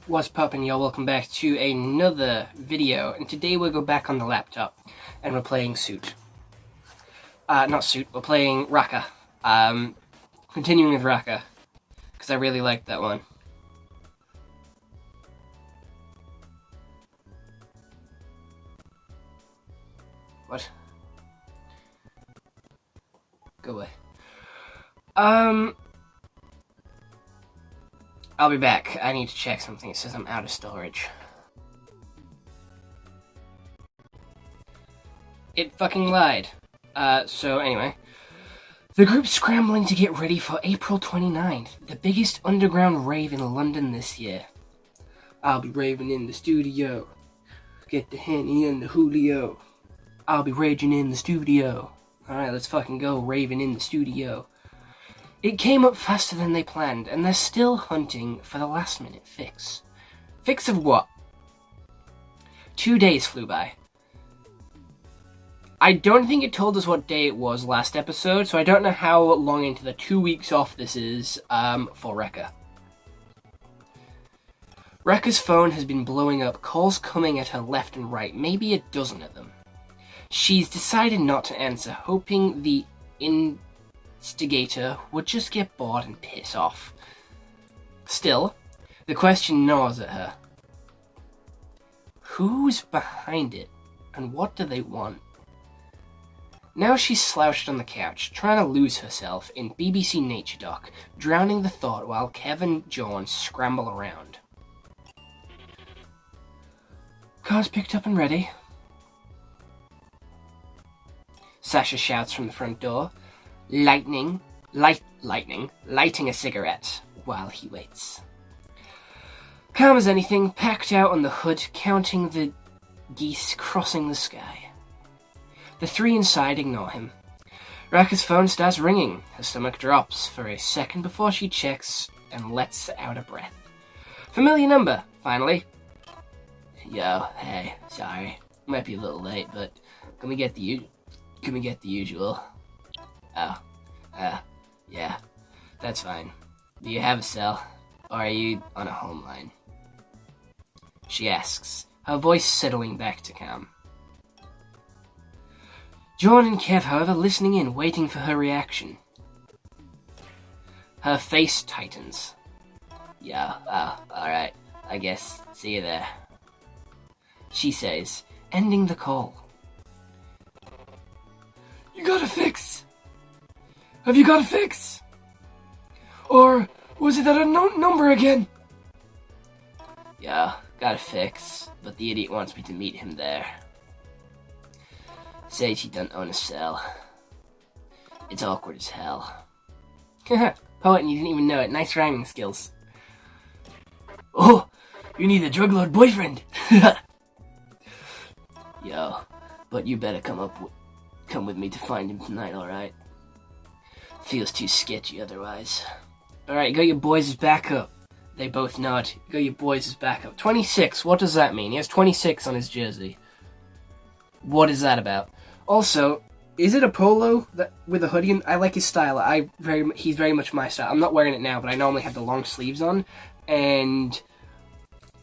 What's poppin', y'all? Welcome back to another video, and today we'll go back on the laptop, and we're playing Soot. Not Soot, we're playing Rakka. Continuing with Rakka, because I really liked that one. What? Go away. I'll be back. I need to check something. It says I'm out of storage. It fucking lied. So anyway. The group's scrambling to get ready for April 29th, the biggest underground rave in London this year. I'll be raving in the studio. Get the Henny and the Julio. I'll be raging in the studio. Alright, let's fucking go raving in the studio. It came up faster than they planned, and they're still hunting for the last-minute fix. Fix of what? 2 days flew by. I don't think it told us what day it was last episode, so I don't know how long into the 2 weeks off this is for Rakka. Rakka's phone has been blowing up, calls coming at her left and right, maybe a dozen of them. She's decided not to answer, hoping the instigator would just get bored and piss off. Still, the question gnaws at her. Who's behind it, and what do they want? Now she's slouched on the couch, trying to lose herself in BBC Nature Doc, drowning the thought while Kev and John scramble around. Car's picked up and ready. Sasha shouts from the front door, lighting a cigarette while he waits. Calm as anything, packed out on the hood, counting the geese crossing the sky. The three inside ignore him. Rakka's phone starts ringing. Her stomach drops for a second before she checks and lets out a breath. Familiar number, finally. Yo, hey, sorry. Might be a little late, but can we get the usual? Oh, yeah, that's fine. Do you have a cell, or are you on a home line? She asks, her voice settling back to calm. John and Kev, however, listening in, waiting for her reaction. Her face tightens. Yeah, alright, I guess, see you there. She says, ending the call. You got a fix? Have you got a fix? Or was it that unknown number again? Yeah, got a fix, but the idiot wants me to meet him there. Says he doesn't own a cell. It's awkward as hell. Poet, and you didn't even know it. Nice rhyming skills. Oh, you need a drug lord boyfriend. Yo, but you better come with me to find him tonight, alright? Feels too sketchy otherwise. Alright, you got your boys' backup. They both nod. You got your boys' backup. 26, what does that mean? He has 26 on his jersey. What is that about? Also, is it a polo that with a hoodie? I like his style. He's very much my style. I'm not wearing it now, but I normally have the long sleeves on. And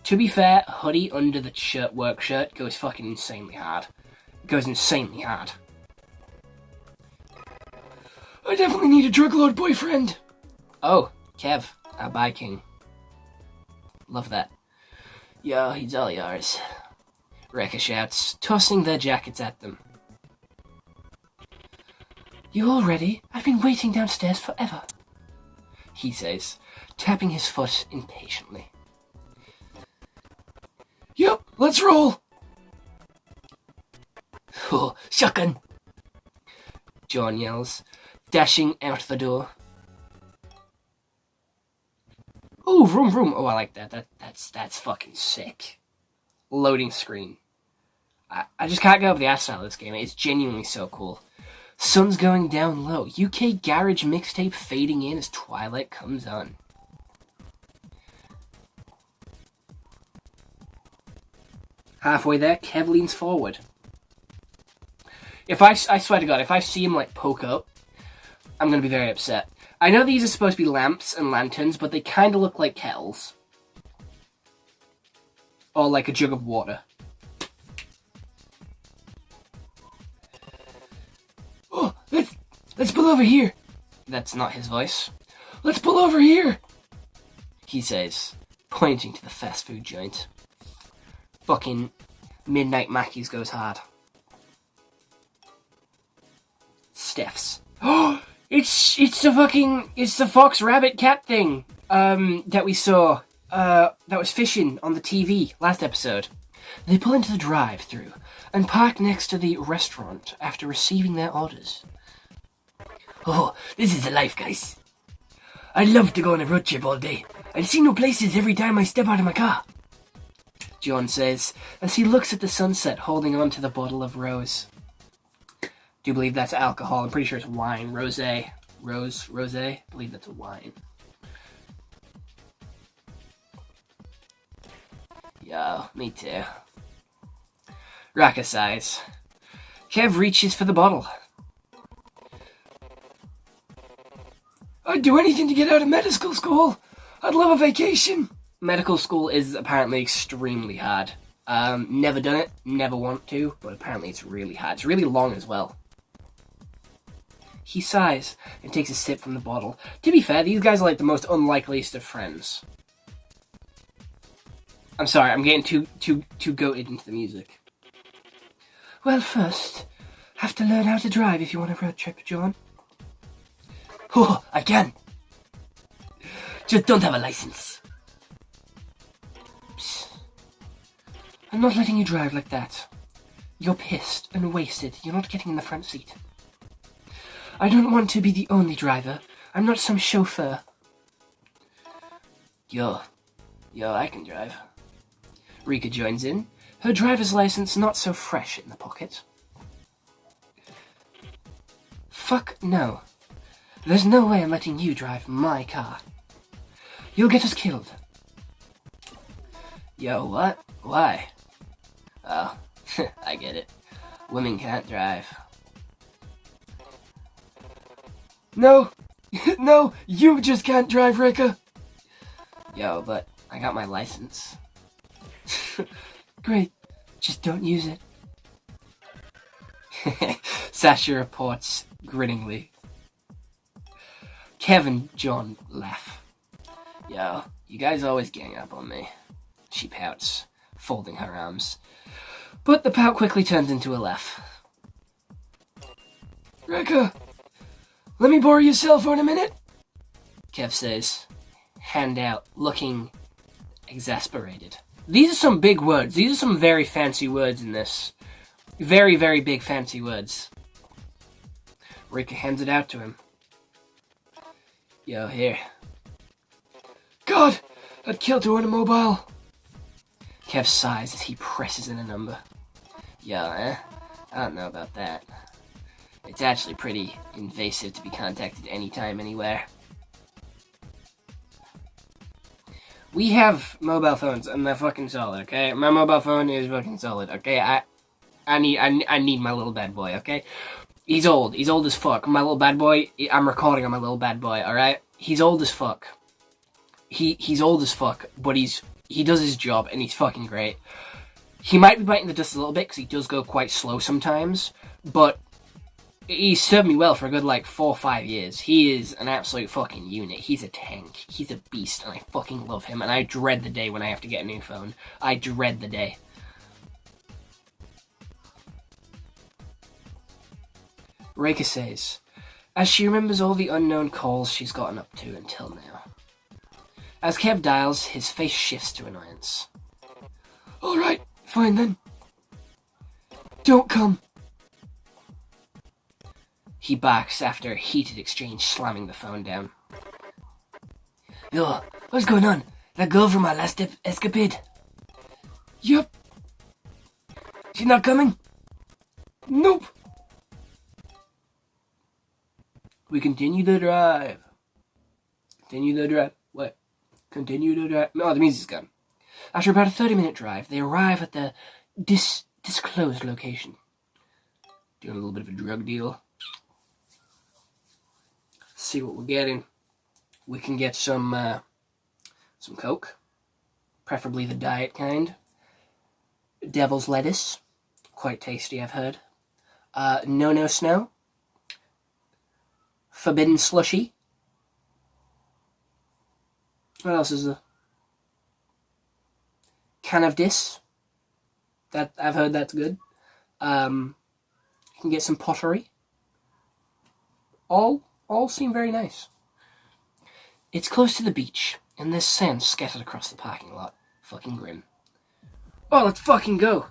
to be fair, a hoodie under the work shirt goes fucking insanely hard. It goes insanely hard. I definitely need a drug lord boyfriend. Oh, Kev, our bi king. Love that. Yo, he's all yours. Rakka shouts, tossing their jackets at them. You all ready? I've been waiting downstairs forever. He says, tapping his foot impatiently. Yep, let's roll. Oh, shotgun. John yells, dashing out the door. Oh, vroom vroom. Oh, I like that. That's fucking sick. Loading screen. I just can't get over the art style of this game. It's genuinely so cool. Sun's going down low. UK garage mixtape fading in as twilight comes on. Halfway there, Kev leans forward. I swear to God, if I see him poke up, I'm gonna be very upset. I know these are supposed to be lamps and lanterns, but they kind of look like kettles. Or like a jug of water. Oh, let's pull over here. That's not his voice. Let's pull over here, he says, pointing to the fast food joint. Fucking Midnight Mackey's goes hard. Steph's. Oh, it's the fox rabbit cat thing that we saw that was fishing on the TV last episode. They pull into the drive-thru and park next to the restaurant after receiving their orders. Oh, this is the life, guys. I'd love to go on a road trip all day. I'd see new places every time I step out of my car, John says as he looks at the sunset holding on to the bottle of rose. Do you believe that's alcohol? I'm pretty sure it's wine. Rosé. Rosé? I believe that's a wine. Yo, me too. Rakka sighs. Kev reaches for the bottle. I'd do anything to get out of medical school. I'd love a vacation. Medical school is apparently extremely hard. Never done it, never want to, but apparently it's really hard. It's really long as well. He sighs and takes a sip from the bottle. To be fair, these guys are like the most unlikeliest of friends. I'm sorry, I'm getting too goated into the music. Well, first, have to learn how to drive if you want a road trip, John. Oh, I can. Just don't have a license. Psst. I'm not letting you drive like that. You're pissed and wasted. You're not getting in the front seat. I don't want to be the only driver. I'm not some chauffeur. Yo, I can drive. Rika joins in, her driver's license not so fresh in the pocket. Fuck no. There's no way I'm letting you drive my car. You'll get us killed. Yo, what? Why? Oh, I get it. Women can't drive. No! No! You just can't drive, Rakka! Yo, but I got my license. Great. Just don't use it. Sasha reports grinningly. Kev and John laugh. Yo, you guys always gang up on me. She pouts, folding her arms. But the pout quickly turns into a laugh. Rakka! Let me borrow your cell phone a minute, Kev says, hand out, looking exasperated. These are some big words. These are some very fancy words in this. Very, very big fancy words. Rika hands it out to him. Yo, here. God, I'd kill to own a mobile. Kev sighs as he presses in a number. Yo, I don't know about that. It's actually pretty invasive to be contacted anytime, anywhere. We have mobile phones, and they're fucking solid, okay? My mobile phone is fucking solid, okay? I need my little bad boy, okay? He's old as fuck. My little bad boy, I'm recording on my little bad boy, alright? He's old as fuck. He's old as fuck, but he does his job, and he's fucking great. He might be biting the dust a little bit, because he does go quite slow sometimes, but he's served me well for a good, 4 or 5 years. He is an absolute fucking unit. He's a tank. He's a beast, and I fucking love him, and I dread the day when I have to get a new phone. I dread the day. Rakka says, as she remembers all the unknown calls she's gotten up to until now. As Kev dials, his face shifts to annoyance. Alright, fine then. Don't come. He barks after a heated exchange, slamming the phone down. Yo, what's going on? That girl from our last escapade? Yup. She's not coming? Nope. We continue the drive. Continue the drive. What? Continue the drive. No, the music's gone. After about a 30-minute drive, they arrive at the disclosed location. Doing a little bit of a drug deal. See what we're getting. We can get some coke, preferably the diet kind. devil's lettuce, quite tasty, I've heard. No snow, forbidden slushy. What else is there? Can of dis. That I've heard that's good. You can get some pottery. All seem very nice. It's close to the beach, and there's sand scattered across the parking lot. Fucking grim. Oh, let's fucking go.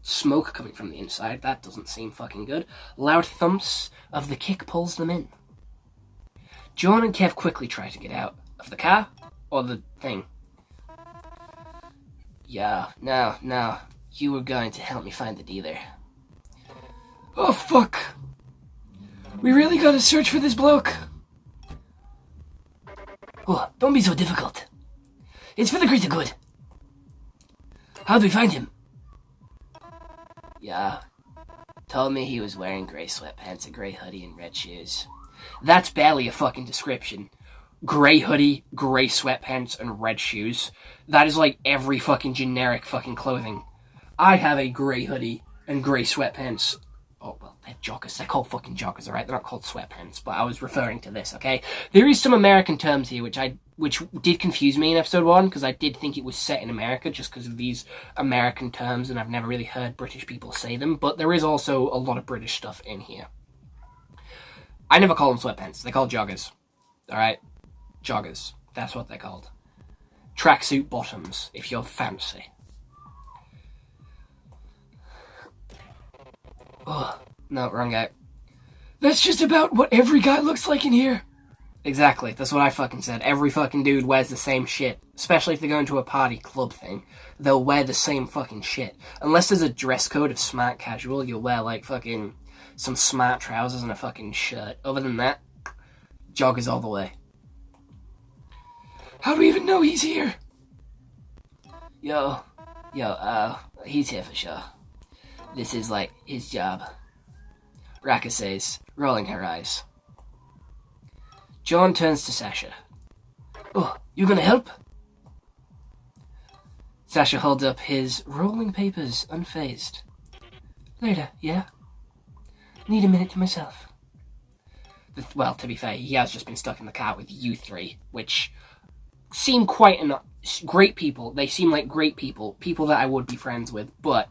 Smoke coming from the inside. That doesn't seem fucking good. Loud thumps of the kick pulls them in. John and Kev quickly try to get out of the car or the thing. Yeah, no. You were going to help me find the dealer. Oh, fuck. We really gotta search for this bloke. Oh, don't be so difficult. It's for the greater good. How do we find him? Yeah. Told me he was wearing grey sweatpants, a grey hoodie, and red shoes. That's barely a fucking description. Grey hoodie, grey sweatpants, and red shoes. That is like every fucking generic fucking clothing. I have a grey hoodie and grey sweatpants. Oh, well, they're joggers. They're called fucking joggers, alright? They're not called sweatpants, but I was referring to this, okay? There is some American terms here which did confuse me in episode 1, because I did think it was set in America just because of these American terms, and I've never really heard British people say them, but there is also a lot of British stuff in here. I never call them sweatpants. They're called joggers, alright? Joggers. That's what they're called. Tracksuit bottoms, if you're fancy. Oh, no, wrong guy. That's just about what every guy looks like in here. Exactly, that's what I fucking said. Every fucking dude wears the same shit. Especially if they're going to a party club thing. They'll wear the same fucking shit. Unless there's a dress code of smart casual, you'll wear like fucking some smart trousers and a fucking shirt. Other than that, joggers all the way. How do we even know he's here? Yo, he's here for sure. This is like his job. Rakka says, rolling her eyes. John turns to Sasha. Oh, you gonna help? Sasha holds up his rolling papers, unfazed. Later, yeah? Need a minute to myself. Well, to be fair, he has just been stuck in the car with you three, which seem quite great people. They seem like great people, people that I would be friends with, but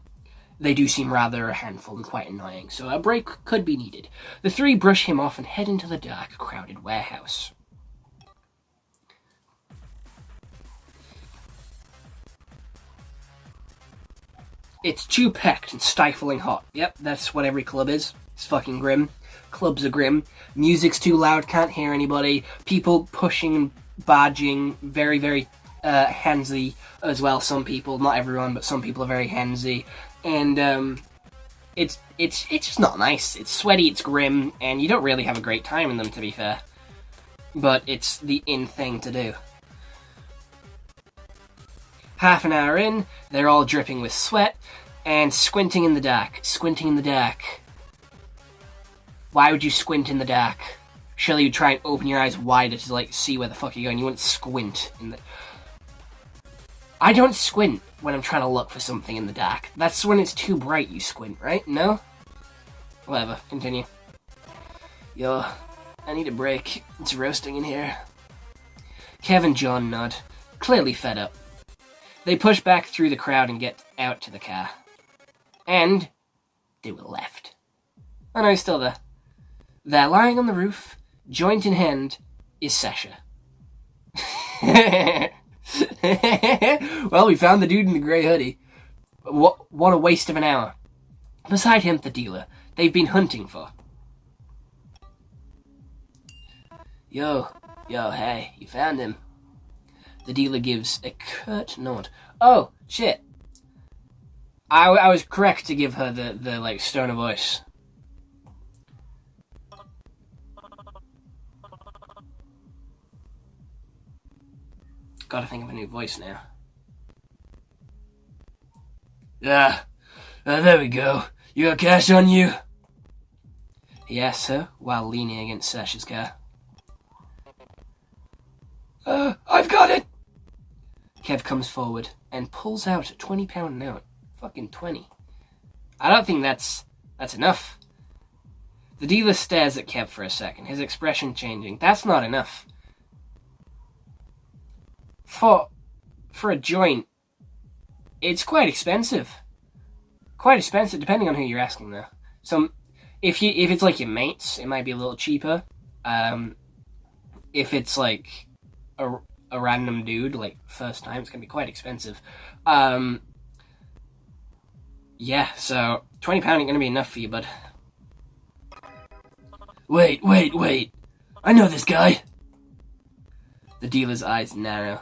they do seem rather a handful and quite annoying, so a break could be needed. The three brush him off and head into the dark, crowded warehouse. It's too packed and stifling hot. Yep, that's what every club is. It's fucking grim. Clubs are grim. Music's too loud, can't hear anybody. People pushing and barging, very, very handsy as well. Some people, not everyone, but some people are very handsy. And it's just not nice. It's sweaty, it's grim, and you don't really have a great time in them, to be fair. But it's the in thing to do. Half an hour in, they're all dripping with sweat and squinting in the dark. Squinting in the dark. Why would you squint in the dark? Surely you'd try and open your eyes wider to like see where the fuck you're going. You wouldn't squint in the... I don't squint when I'm trying to look for something in the dark. That's when it's too bright you squint, right? No? Whatever, continue. Yo, I need a break. It's roasting in here. Kev and John nod, clearly fed up. They push back through the crowd and get out to the car. And they were left. Oh no, he's still there. There, lying on the roof, joint in hand, is Sasha. Well, we found the dude in the grey hoodie. What a waste of an hour. Beside him, the dealer they've been hunting for. Yo, hey, you found him. The dealer gives a curt nod. Oh, shit. I was correct to give her the like, stoner voice. Gotta think of a new voice now. There we go. You got cash on you? He asks her while leaning against Sasha's car. I've got it! Kev comes forward and pulls out a £20 note Fucking 20. I don't think that's enough. The dealer stares at Kev for a second, his expression changing. That's not enough. For a joint, it's quite expensive. Quite expensive, depending on who you're asking, though. So, if it's like your mates, it might be a little cheaper. If it's like a random dude, like first time, it's gonna be quite expensive. Yeah, so £20 ain't gonna be enough for you, bud. Wait. I know this guy. The dealer's eyes narrow.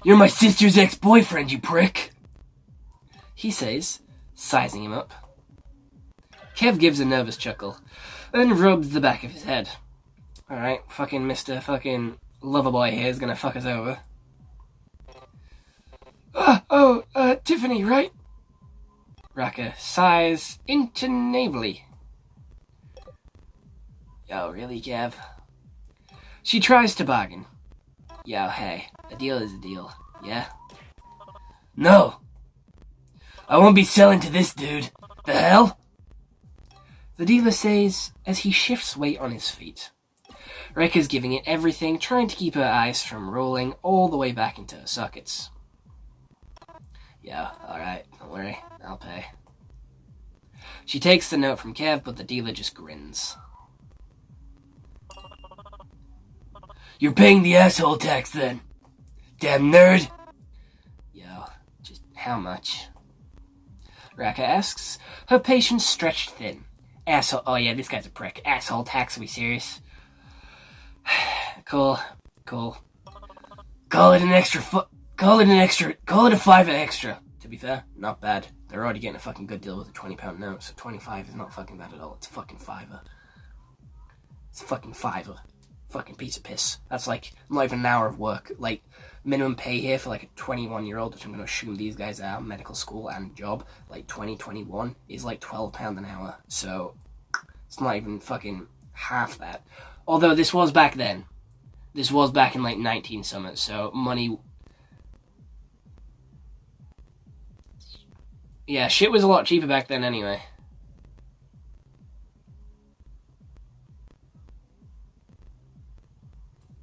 You're my sister's ex-boyfriend, you prick, he says, sizing him up. Kev gives a nervous chuckle, and rubs the back of his head. Alright, fucking Mr. fucking Loverboy here is gonna fuck us over. Tiffany, right? Rakka sighs intonately. Yo, really, Kev? She tries to bargain. Yo, hey, a deal is a deal, yeah? No! I won't be selling to this dude. The hell? The dealer says as he shifts weight on his feet. Rakka's giving it everything, trying to keep her eyes from rolling all the way back into her sockets. Yeah, alright, don't worry, I'll pay. She takes the note from Kev, but the dealer just grins. You're paying the asshole tax then, damn nerd. Yo, just how much? Rakka asks, her patience stretched thin. Asshole, oh yeah, this guy's a prick. Asshole tax, are we serious? Cool. Call it a $5 extra. To be fair, not bad. They're already getting a fucking good deal with a £20 note, so 25 is not fucking bad at all. It's a fucking $5. It's a fucking $5. Fucking piece of piss. That's like not even an hour of work. Like, minimum pay here for like a 21-year-old, which I'm going to assume these guys are, medical school and job, like 21, is like £12 an hour. So, it's not even fucking half that. Although this was back then. This was back in like 19 something, so money... Yeah, shit was a lot cheaper back then anyway.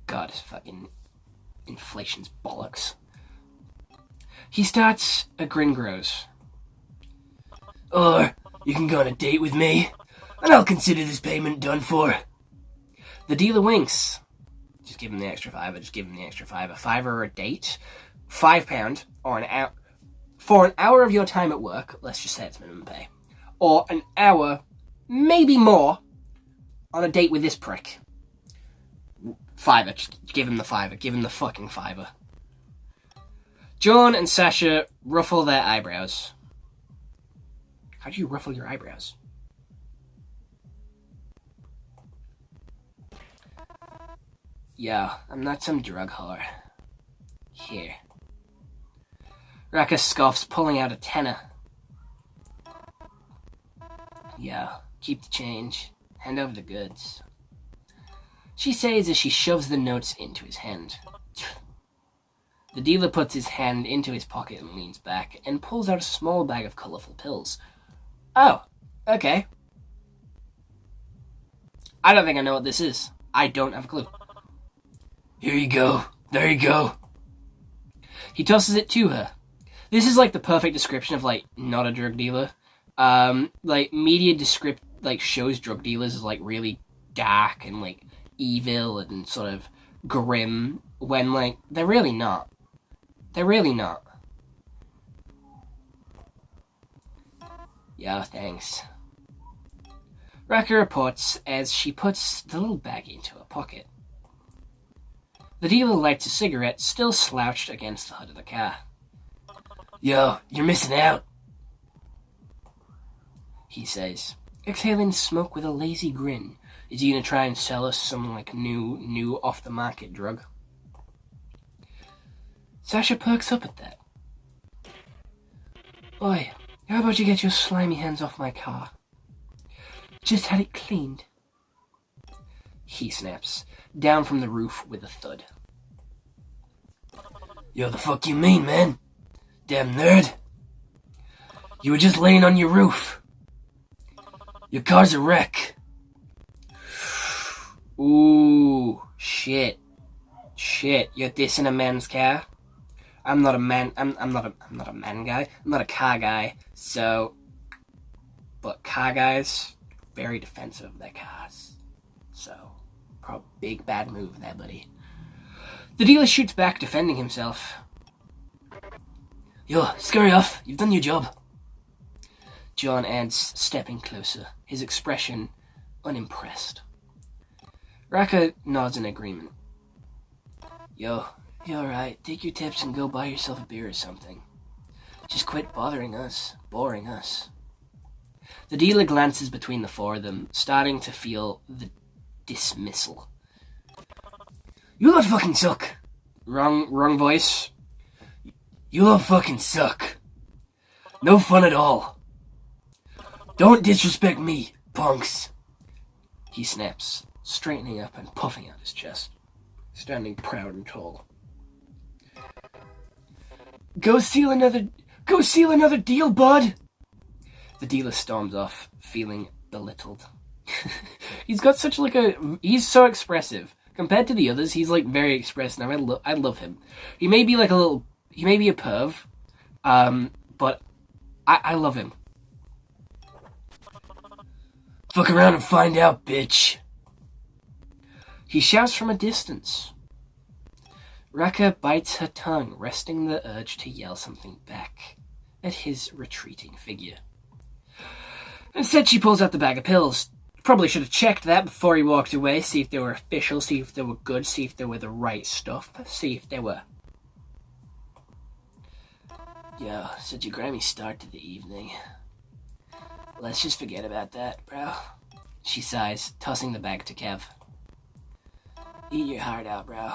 God, fucking inflation's bollocks. He starts, a grin grows. Or, you can go on a date with me, and I'll consider this payment done for. The dealer winks. Just give him the extra $5, just give him the extra $5. $5 or a date, £5, or an hour. For an hour of your time at work, let's just say it's minimum pay. Or an hour, maybe more, on a date with this prick. $5, just give him the $5, give him the fucking $5. John and Sasha ruffle their eyebrows. How do you ruffle your eyebrows? Yo, I'm not some drug whore. Here. Rakka scoffs, pulling out a tenner. Yo, keep the change. Hand over the goods. She says as she shoves the notes into his hand. The dealer puts his hand into his pocket and leans back and pulls out a small bag of colourful pills. Oh, okay. I don't think I know what this is. I don't have a clue. Here you go. There you go. He tosses it to her. This is like the perfect description of like not a drug dealer. Like media shows drug dealers as like really dark and like evil and sort of grim when like they're really not. They're really not. Yeah, thanks. Rakka reports as she puts the little bag into her pocket. The dealer lights a cigarette, still slouched against the hood of the car. Yo, you're missing out, he says, exhaling smoke with a lazy grin. Is he gonna try and sell us some like new off-the-market drug? Sasha perks up at that. Oi, how about you get your slimy hands off my car? Just had it cleaned. He snaps, down from the roof with a thud. Yo, the fuck you mean, man? Damn nerd. You were just laying on your roof. Your car's a wreck. Ooh, shit. Shit, you're dissing a man's car? I'm not a man, I'm not a man guy. I'm not a car guy, so... But car guys, very defensive of their cars. So, probably big bad move there, buddy. The dealer shoots back, defending himself. Yo, scurry off. You've done your job. John adds, stepping closer, his expression unimpressed. Rakka nods in agreement. Yo, you alright? Take your tips and go buy yourself a beer or something. Just quit boring us. The dealer glances between the four of them, starting to feel the dismissal. You lot fucking suck. Wrong voice. You lot fucking suck. No fun at all. Don't disrespect me, punks. He snaps, straightening up and puffing out his chest, standing proud and tall. Go seal another deal, bud. The dealer storms off, feeling belittled. He's got such he's so expressive. Compared to the others, he's very expressive. I love him. He may be a perv, but I love him. Fuck around and find out, bitch. He shouts from a distance. Rakka bites her tongue, resting the urge to yell something back at his retreating figure. Instead, she pulls out the bag of pills. Probably should have checked that before he walked away, see if they were official, see if they were good, see if they were the right stuff, see if they were... Yo, such a grimy start to the evening. Let's just forget about that, bro. She sighs, tossing the bag to Kev. Eat your heart out, bro.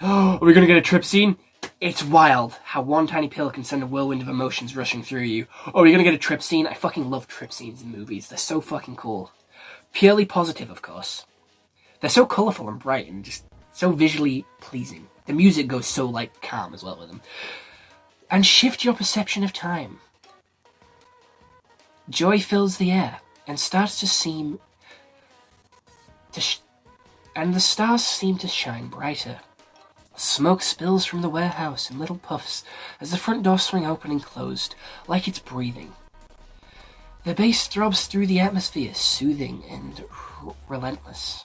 Are we gonna get a trip scene? It's wild how one tiny pill can send a whirlwind of emotions rushing through you. Oh, are we gonna get a trip scene? I fucking love trip scenes in movies. They're so fucking cool. Purely positive, of course. They're so colourful and bright and just so visually pleasing. The music goes so, calm as well with them. And shift your perception of time. Joy fills the air and starts to seem and the stars seem to shine brighter. Smoke spills from the warehouse in little puffs as the front door swing open and closed, like it's breathing. The bass throbs through the atmosphere, soothing and relentless.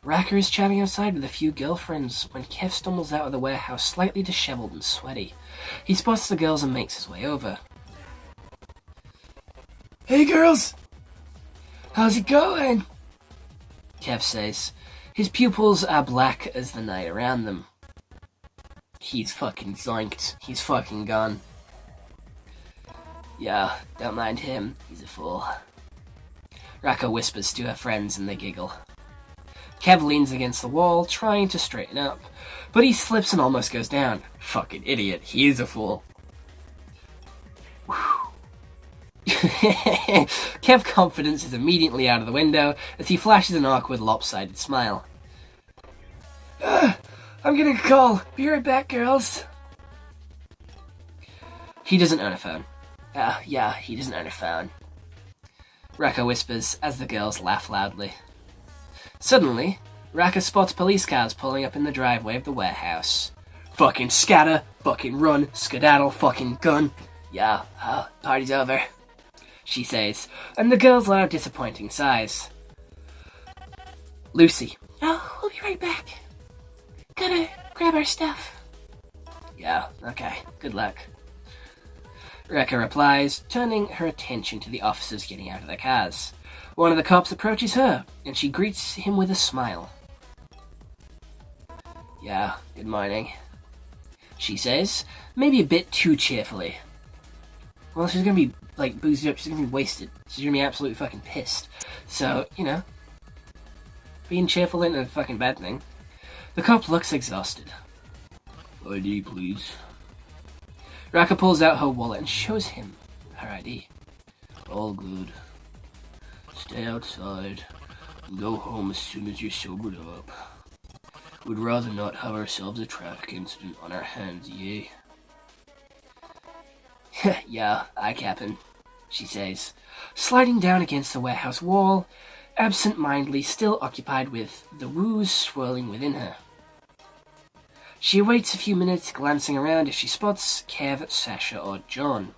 Rakka is chatting outside with a few girlfriends when Kev stumbles out of the warehouse slightly disheveled and sweaty. He spots the girls and makes his way over. Hey girls! How's it going? Kev says. His pupils are black as the night around them. He's fucking zoinked. He's fucking gone. Yeah, don't mind him. He's a fool. Rakka whispers to her friends and they giggle. Kev leans against the wall, trying to straighten up, but he slips and almost goes down. Fucking idiot. He is a fool. Kev's confidence is immediately out of the window as he flashes an awkward, lopsided smile. I'm getting a call. Be right back, girls. He doesn't own a phone. Yeah, he doesn't own a phone. Rakka whispers as the girls laugh loudly. Suddenly, Rakka spots police cars pulling up in the driveway of the warehouse. Fucking scatter, fucking run, skedaddle, fucking gun. Yeah, party's over, she says, and the girls let out disappointing sighs. Lucy. Oh, we'll be right back. Gotta grab our stuff. Yeah, okay, good luck. Rakka replies, turning her attention to the officers getting out of their cars. One of the cops approaches her, and she greets him with a smile. Yeah, good morning, she says, maybe a bit too cheerfully. Well, she's gonna be, boozed up, she's gonna be wasted. She's gonna be absolutely fucking pissed. So, being cheerful isn't a fucking bad thing. The cop looks exhausted. ID, please. Rakka pulls out her wallet and shows him her ID. All good. Stay outside and go home as soon as you're sobered up. We'd rather not have ourselves a traffic incident on our hands, yay? Yeah, I cap'n, she says, sliding down against the warehouse wall, absent-mindedly still occupied with the woos swirling within her. She waits a few minutes, glancing around if she spots Kev, Sasha, or John.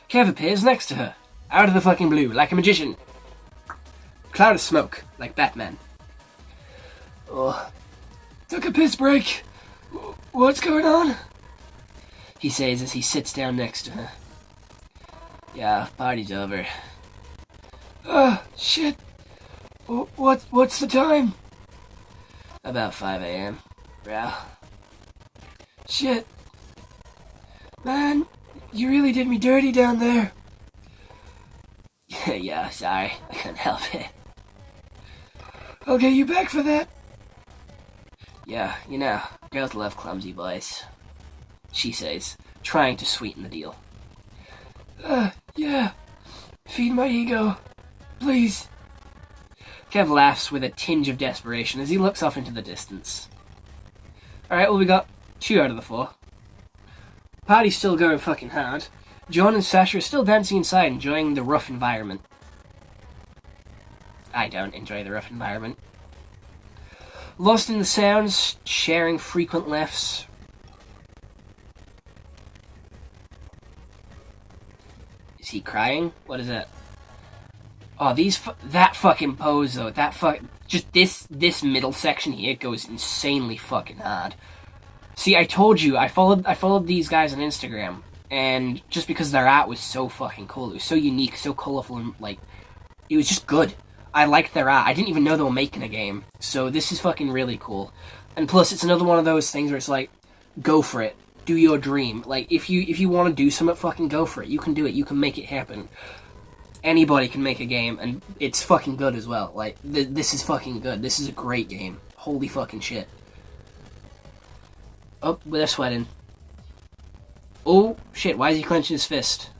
Kev appears next to her, out of the fucking blue, like a magician. Cloud of smoke, like Batman. Oh, took a piss break. What's going on? He says as he sits down next to her. Yeah, party's over. Shit. What's the time? About 5 a.m. Bro. Shit. Man, you really did me dirty down there. Yeah, sorry. I couldn't help it. I'll get you back for that. Yeah, you know, girls love clumsy boys, she says, trying to sweeten the deal. Yeah. Feed my ego. Please. Kev laughs with a tinge of desperation as he looks off into the distance. Alright, well, we got 2 out of the 4. Party's still going fucking hard. John and Sasha are still dancing inside, enjoying the rough environment. I don't enjoy the rough environment. Lost in the sounds, sharing frequent laughs. Is he crying? What is that? Oh, that fucking pose though. Just this middle section here goes insanely fucking hard. See, I told you, I followed these guys on Instagram, and just because their art was so fucking cool, it was so unique, so colorful, and like, it was just good. I liked their art. I didn't even know they were making a game. So this is fucking really cool. And plus, it's another one of those things where it's like, go for it. Do your dream. Like, if you want to do something, fucking go for it. You can do it. You can make it happen. Anybody can make a game, and it's fucking good as well. Like, this is fucking good. This is a great game. Holy fucking shit. Oh, they're sweating. Oh, shit. Why is he clenching his fist?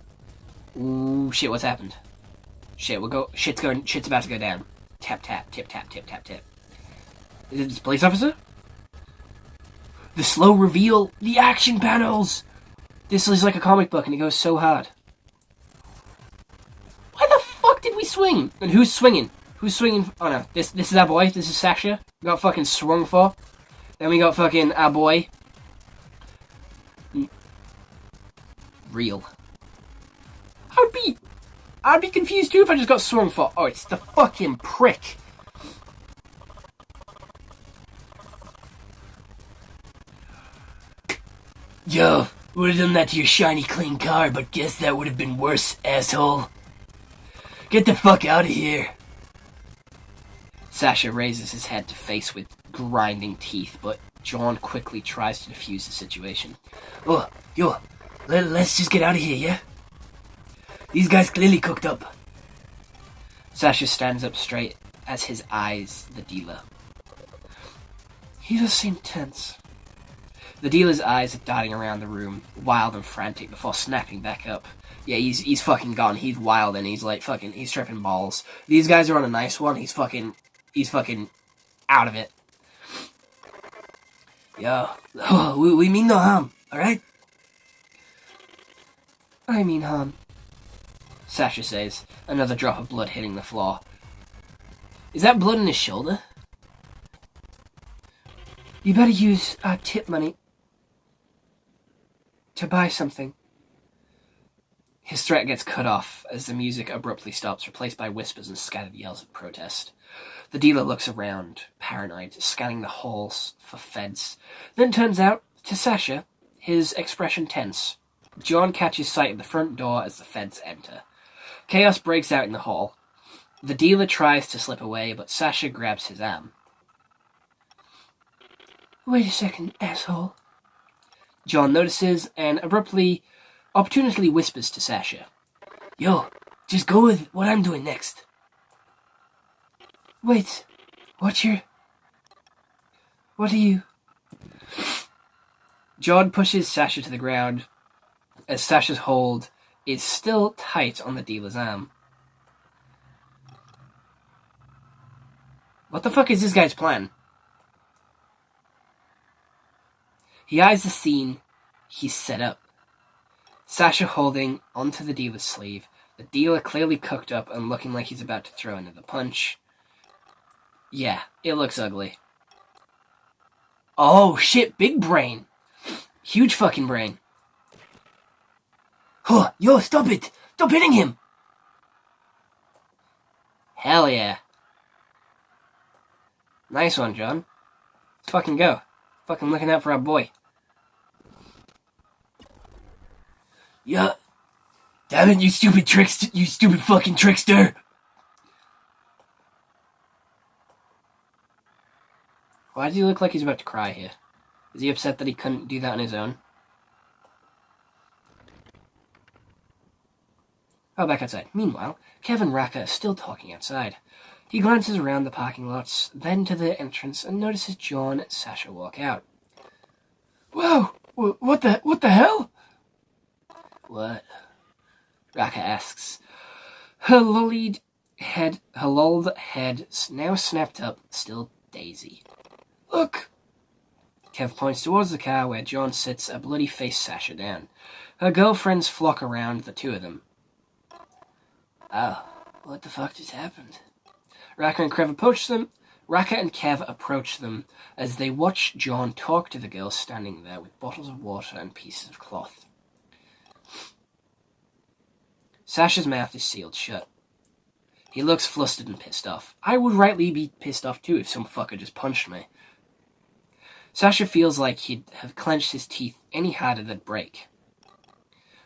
Ooh, shit, what's happened? Shit, shit's about to go down. Tap, tap, tip, tap, tip, tap, tip. Is it this police officer? The slow reveal, the action panels! This is like a comic book and it goes so hard. Why the fuck did we swing? And who's swinging? Who's swinging? Oh no, this is our boy, this is Sasha. We got fucking swung for. Then we got fucking our boy. Real. I'd be confused too if I just got swung for. Oh, it's the fucking prick. Yo, would have done that to your shiny clean car, but guess that would have been worse, asshole. Get the fuck out of here. Sasha raises his head to face with grinding teeth, but John quickly tries to defuse the situation. Oh, yo, let's just get out of here, yeah? These guys clearly cooked up. Sasha stands up straight as his eyes the dealer. He does seem tense. The dealer's eyes are darting around the room, wild and frantic, before snapping back up. Yeah, he's fucking gone. He's wild and he's like fucking, he's tripping balls. These guys are on a nice one. He's fucking out of it. Yo, we mean no harm, alright? I mean harm. Sasha says, another drop of blood hitting the floor. Is that blood in his shoulder? You better use our tip money to buy something. His threat gets cut off as the music abruptly stops, replaced by whispers and scattered yells of protest. The dealer looks around, paranoid, scanning the halls for feds. Then turns out to Sasha, his expression tense. John catches sight of the front door as the feds enter. Chaos breaks out in the hall. The dealer tries to slip away, but Sasha grabs his arm. Wait a second, asshole. John notices and opportunistically whispers to Sasha. Yo, just go with what I'm doing next. Wait, what are you? John pushes Sasha to the ground as Sasha's hold is still tight on the dealer's arm. What the fuck is this guy's plan? He eyes the scene he's set up. Sasha holding onto the dealer's sleeve. The dealer clearly cooked up and looking like he's about to throw another punch. Yeah, it looks ugly. Oh shit, big brain. Huge fucking brain. Huh, yo, stop it! Stop hitting him! Hell yeah. Nice one, John. Let's fucking go. Fucking looking out for our boy. Yeah. Damn it, you stupid trickster! You stupid fucking trickster! Why does he look like he's about to cry here? Is he upset that he couldn't do that on his own? Oh, back outside. Meanwhile, Kev and Rakka are still talking outside. He glances around the parking lots, then to the entrance, and notices John and Sasha walk out. Whoa! What the hell? What? Rakka asks. Her lolled head now snapped up, still daisy. Look! Kev points towards the car where John sits, a bloody face Sasha down. Her girlfriends flock around the two of them. Oh, what the fuck just happened? Rakka and Kev approach them as they watch John talk to the girl standing there with bottles of water and pieces of cloth. Sasha's mouth is sealed shut. He looks flustered and pissed off. I would rightly be pissed off too if some fucker just punched me. Sasha feels like he'd have clenched his teeth any harder they'd break.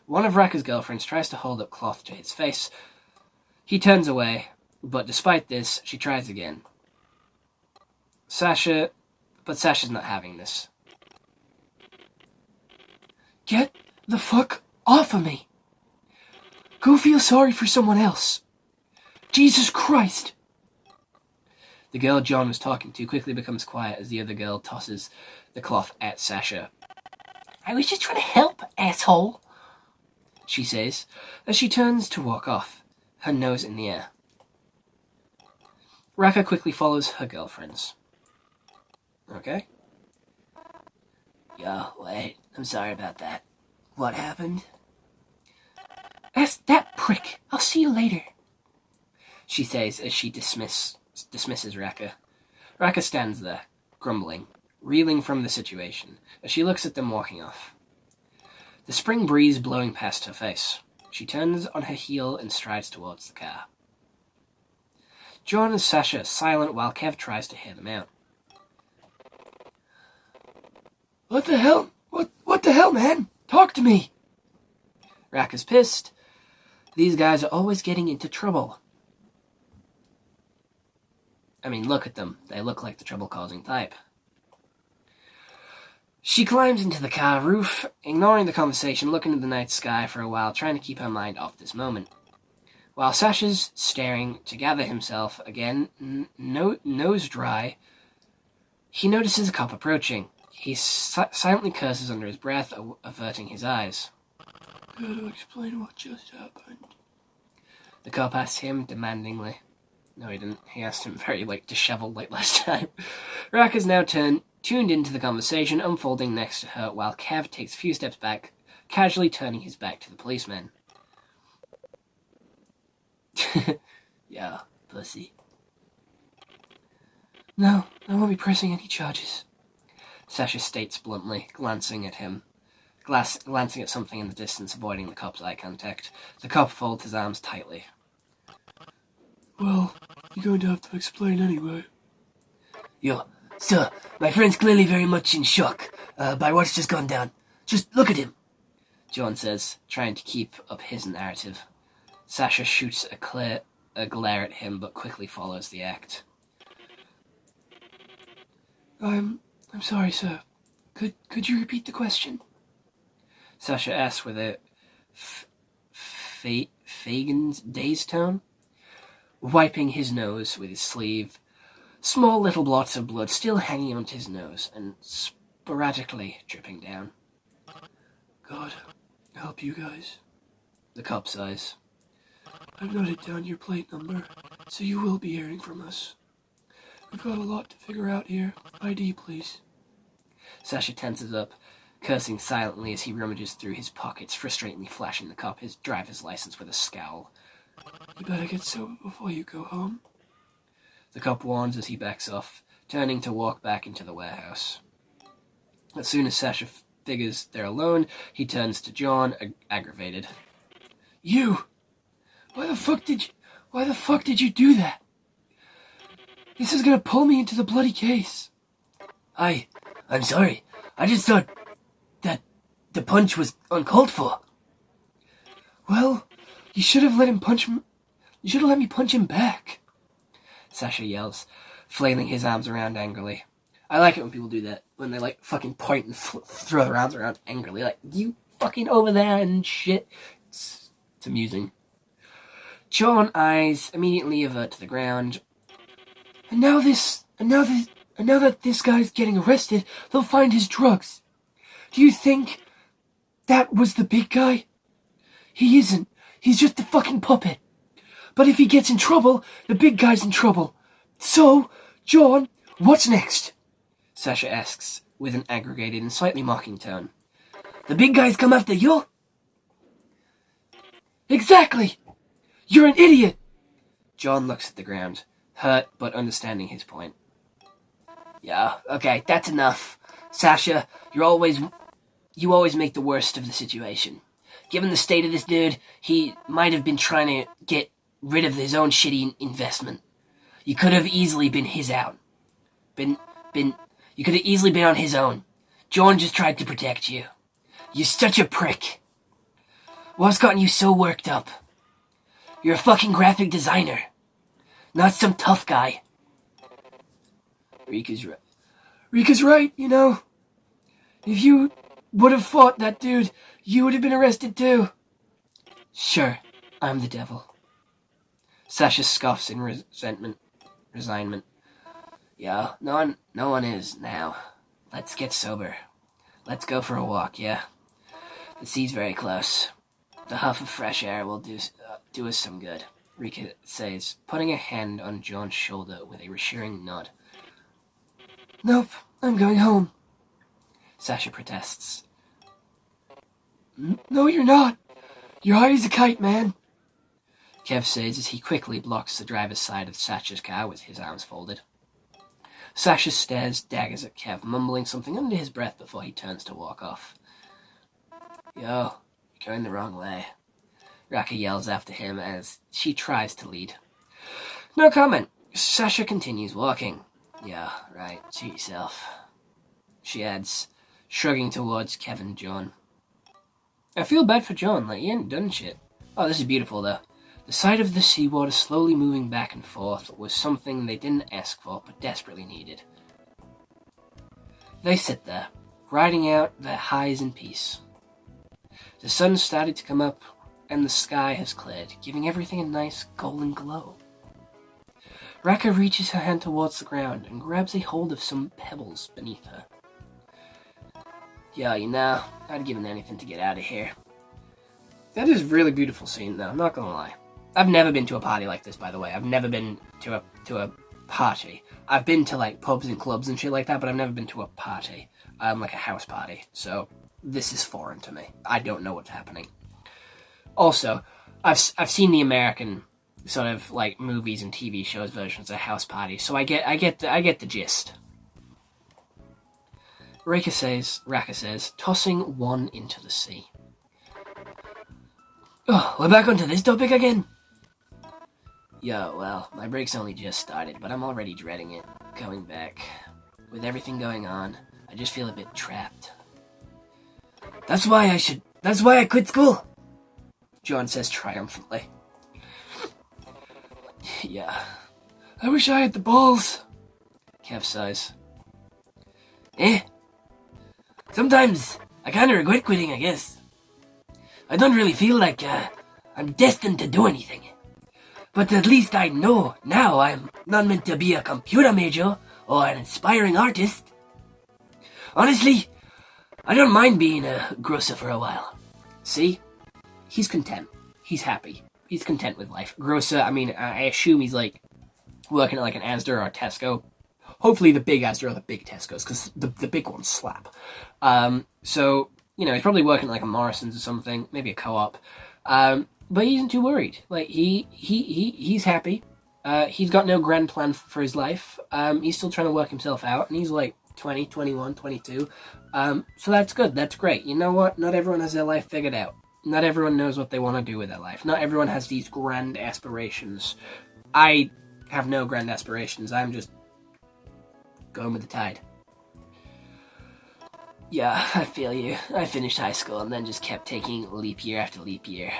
One of Rakka's girlfriends tries to hold up cloth to his face. He turns away, but despite this, she tries again. Sasha's not having this. Get the fuck off of me! Go feel sorry for someone else. Jesus Christ! The girl John was talking to quickly becomes quiet as the other girl tosses the cloth at Sasha. I was just trying to help, asshole, she says, as she turns to walk off, her nose in the air. Rakka quickly follows her girlfriends. Okay. Yo, wait, I'm sorry about that. What happened? Ask that prick. I'll see you later, she says as she dismisses Rakka. Rakka stands there, grumbling, reeling from the situation, as she looks at them walking off. The spring breeze blowing past her face. She turns on her heel and strides towards the car. John and Sasha are silent while Kev tries to hear them out. What the hell? What the hell, man? Talk to me! Rakka's pissed. These guys are always getting into trouble. I mean, look at them. They look like the trouble-causing type. She climbs into the car roof, ignoring the conversation, looking at the night sky for a while, trying to keep her mind off this moment. While Sasha's staring to gather himself again, nose dry, he notices a cop approaching. He silently curses under his breath, averting his eyes. Gotta explain what just happened. The cop asked him demandingly. No, he didn't. He asked him very, disheveled like last time. Rakka's now tuned into the conversation unfolding next to her, while Kev takes a few steps back, casually turning his back to the policeman. Yeah, pussy. No, I won't be pressing any charges, Sasha states bluntly, glancing at something in the distance, avoiding the cop's eye contact. The cop folds his arms tightly. Well, you're going to have to explain anyway. Yo, sir, my friend's clearly very much in shock by what's just gone down. Just look at him, John says, trying to keep up his narrative. Sasha shoots a glare at him, but quickly follows the act. I'm sorry, sir. Could you repeat the question? Sasha asks with a Fagin's dazed tone, wiping his nose with his sleeve. Small little blots of blood still hanging onto his nose and sporadically dripping down. God, help you guys. The cop sighs. I've noted down your plate number, so you will be hearing from us. We've got a lot to figure out here. ID, please. Sasha tenses up, cursing silently as he rummages through his pockets, frustratingly flashing the cop his driver's license with a scowl. You better get sober before you go home. The cop warns as he backs off, turning to walk back into the warehouse. As soon as Sasha figures they're alone, he turns to John, aggravated. You! Why the fuck did you do that? This is gonna pull me into the bloody case. I'm sorry. I just thought that the punch was uncalled for. Well, you should have let him punch him. You should have let me punch him back. Sasha yells, flailing his arms around angrily. I like it when people do that. When they, like, fucking point and throw their arms around angrily. Like, you fucking over there and shit. It's amusing. John's eyes immediately avert to the ground. And now that this guy's getting arrested, they'll find his drugs. Do you think that was the big guy? He isn't. He's just a fucking puppet. But if he gets in trouble, the big guy's in trouble. So, John, what's next? Sasha asks, with an aggregated and slightly mocking tone. The big guys come after you? Exactly! You're an idiot! John looks at the ground, hurt but understanding his point. Yeah, okay, that's enough. Sasha, you always make the worst of the situation. Given the state of this dude, he might have been trying to get rid of his own shitty investment. You could have easily been his out. You could have easily been on his own. John just tried to protect you. You're such a prick. What's gotten you so worked up? You're a fucking graphic designer, not some tough guy. Rika's right. Rika's right, you know. If you would have fought that dude, you would have been arrested too. Sure, I'm the devil. Sasha scoffs in resignment. Yeah, no one is now. Let's get sober. Let's go for a walk, yeah? The sea's very close. The huff of fresh air will do us some good, Rika says, putting a hand on John's shoulder with a reassuring nod. Nope, I'm going home. Sasha protests. No, you're not. You're high as a kite, man. Kev says as he quickly blocks the driver's side of Sasha's car with his arms folded. Sasha stares daggers at Kev, mumbling something under his breath before he turns to walk off. Yo, you're going the wrong way. Rakka yells after him as she tries to lead. No comment. Sasha continues walking. Yeah, right, suit yourself. She adds, shrugging towards Kev and John. I feel bad for John, like he ain't done shit. Oh, this is beautiful though. The sight of the seawater slowly moving back and forth was something they didn't ask for, but desperately needed. They sit there, riding out their highs in peace. The sun started to come up, and the sky has cleared, giving everything a nice golden glow. Rakka reaches her hand towards the ground and grabs a hold of some pebbles beneath her. Yeah, you know, I'd given anything to get out of here. That is a really beautiful scene, though, I'm not gonna lie. I've never been to a party like this, by the way. I've never been to a party. I've been to, like, pubs and clubs and shit like that, but I've never been to a party. Like a house party. So, this is foreign to me. I don't know what's happening. Also, I've seen the American sort of, like, movies and TV shows versions of house parties, so I get the gist. Rakka says, tossing one into the sea. Oh, we're back onto this topic again? Yeah, well, my break's only just started, but I'm already dreading it. Going back. With everything going on, I just feel a bit trapped. That's why I quit school, John says triumphantly. Yeah. I wish I had the balls, Kev sighs. Sometimes I kinda regret quitting, I guess. I don't really feel like I'm destined to do anything. But at least I know now I'm not meant to be a computer major or an inspiring artist. Honestly, I don't mind being a grocer for a while. See? He's content. He's happy. He's content with life. Grocer, I mean, I assume he's like working at like an Asda or a Tesco. Hopefully the big Asda or the big Tesco's, because the big ones slap. So, he's probably working at like a Morrison's or something, maybe a co-op. But he isn't too worried. Like, he's happy. He's got no grand plan for his life. He's still trying to work himself out, and he's like 20, 21, 22. So that's good. That's great. You know what? Not everyone has their life figured out. Not everyone knows what they want to do with their life. Not everyone has these grand aspirations. I have no grand aspirations. I'm just going with the tide. Yeah, I feel you. I finished high school and then just kept taking leap year after leap year.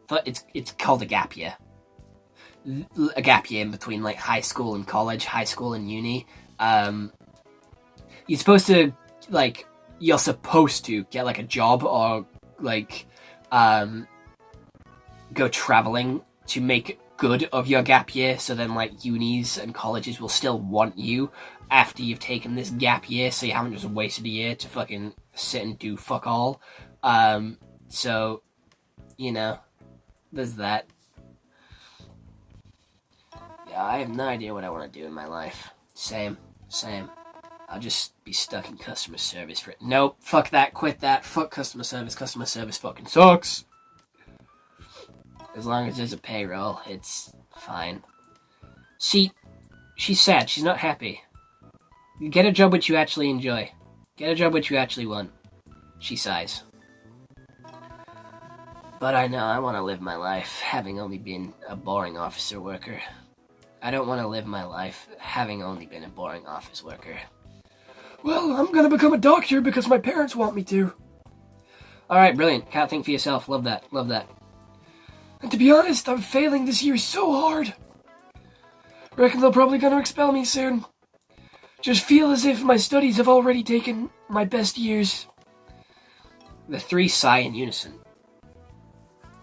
But it's called a gap year. A gap year in between like high school and college, high school and uni. You're supposed to get like a job or like go traveling to make good of your gap year, so then like unis and colleges will still want you after you've taken this gap year, so you haven't just wasted a year to fucking sit and do fuck all. So there's that. Yeah, I have no idea what I want to do in my life. Same. I'll just be stuck in customer service for it. Nope, fuck that, quit that, fuck customer service. Customer service fucking sucks. As long as there's a payroll, it's fine. See, she's sad, she's not happy. Get a job which you actually enjoy. Get a job which you actually want. She sighs. But I know I want to live my life having only been a boring officer worker. I don't want to live my life having only been a boring office worker. Well, I'm gonna become a doctor because my parents want me to. Alright, brilliant. Can't think for yourself. Love that. And to be honest, I'm failing this year so hard. Reckon they're probably gonna expel me soon. Just feel as if my studies have already taken my best years. The three sigh in unison.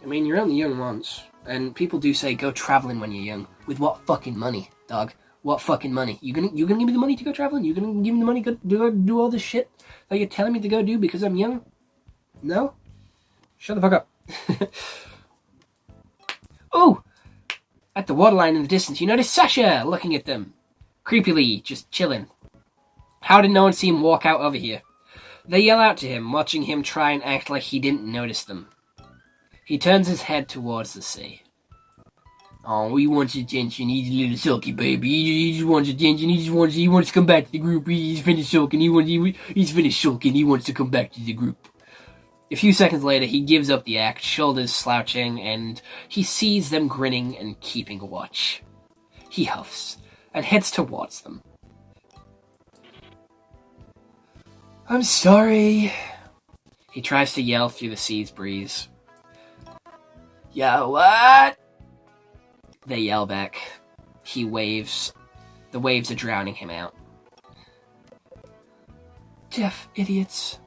I mean, you're only young once, and people do say go traveling when you're young. With what fucking money, dog? What fucking money? You gonna give me the money to go traveling? You gonna give me the money to do all this shit that you're telling me to go do because I'm young? No? Shut the fuck up. Oh! At the waterline in the distance, you notice Sasha looking at them. Creepily, just chilling. How did no one see him walk out over here? They yell out to him, watching him try and act like he didn't notice them. He turns his head towards the sea. Oh, he wants attention. He's a little sulky baby. He just wants attention. He wants to come back to the group. He's finished sulking. He's finished sulking. He wants to come back to the group. A few seconds later, he gives up the act, shoulders slouching, and he sees them grinning and keeping watch. He huffs and heads towards them. I'm sorry. He tries to yell through the sea's breeze. Yo, what? They yell back. He waves. The waves are drowning him out. Deaf idiots.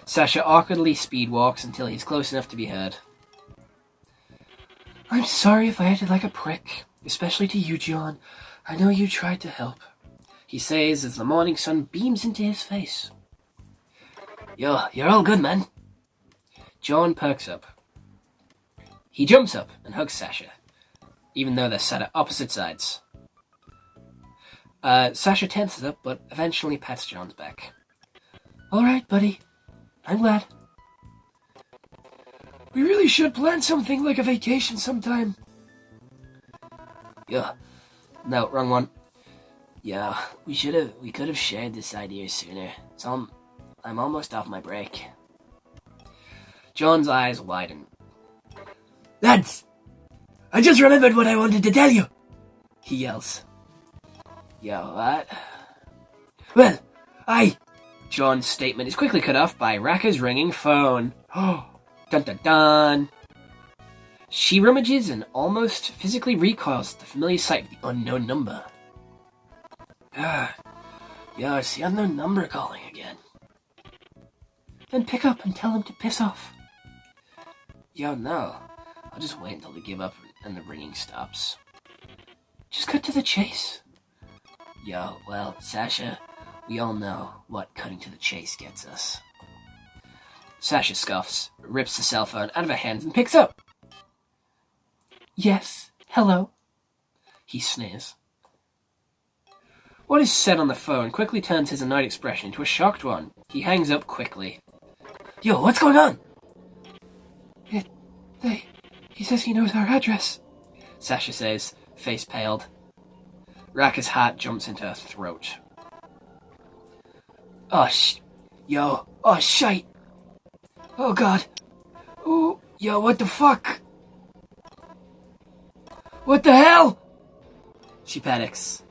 Sasha awkwardly speedwalks until he's close enough to be heard. I'm sorry if I acted like a prick, especially to you, John. I know you tried to help, he says as the morning sun beams into his face. You're all good, man. John perks up. He jumps up and hugs Sasha, even though they're sat at opposite sides. Sasha tenses up, but eventually pats John's back. All right, buddy. I'm glad. We really should plan something like a vacation sometime. Yeah. No, wrong one. Yeah, we could have shared this idea sooner. I'm almost off my break. John's eyes widen. Lads! I just remembered what I wanted to tell you! He yells. Yo, what? Well, John's statement is quickly cut off by Rakka's ringing phone. Oh, dun dun dun. She rummages and almost physically recoils at the familiar sight of the unknown number. Yo, it's the unknown number calling again. Then pick up and tell him to piss off. Yo, no. I'll just wait until they give up and the ringing stops. Just cut to the chase. Yo, well, Sasha, we all know what cutting to the chase gets us. Sasha scoffs, rips the cell phone out of her hands and picks up. Yes, hello. He sneers. What is said on the phone quickly turns his annoyed expression into a shocked one. He hangs up quickly. Yo, what's going on? He says he knows our address, Sasha says, face paled. Rakka's heart jumps into her throat. Oh, shite. Oh, God. Oh, yo, what the fuck? What the hell? She panics.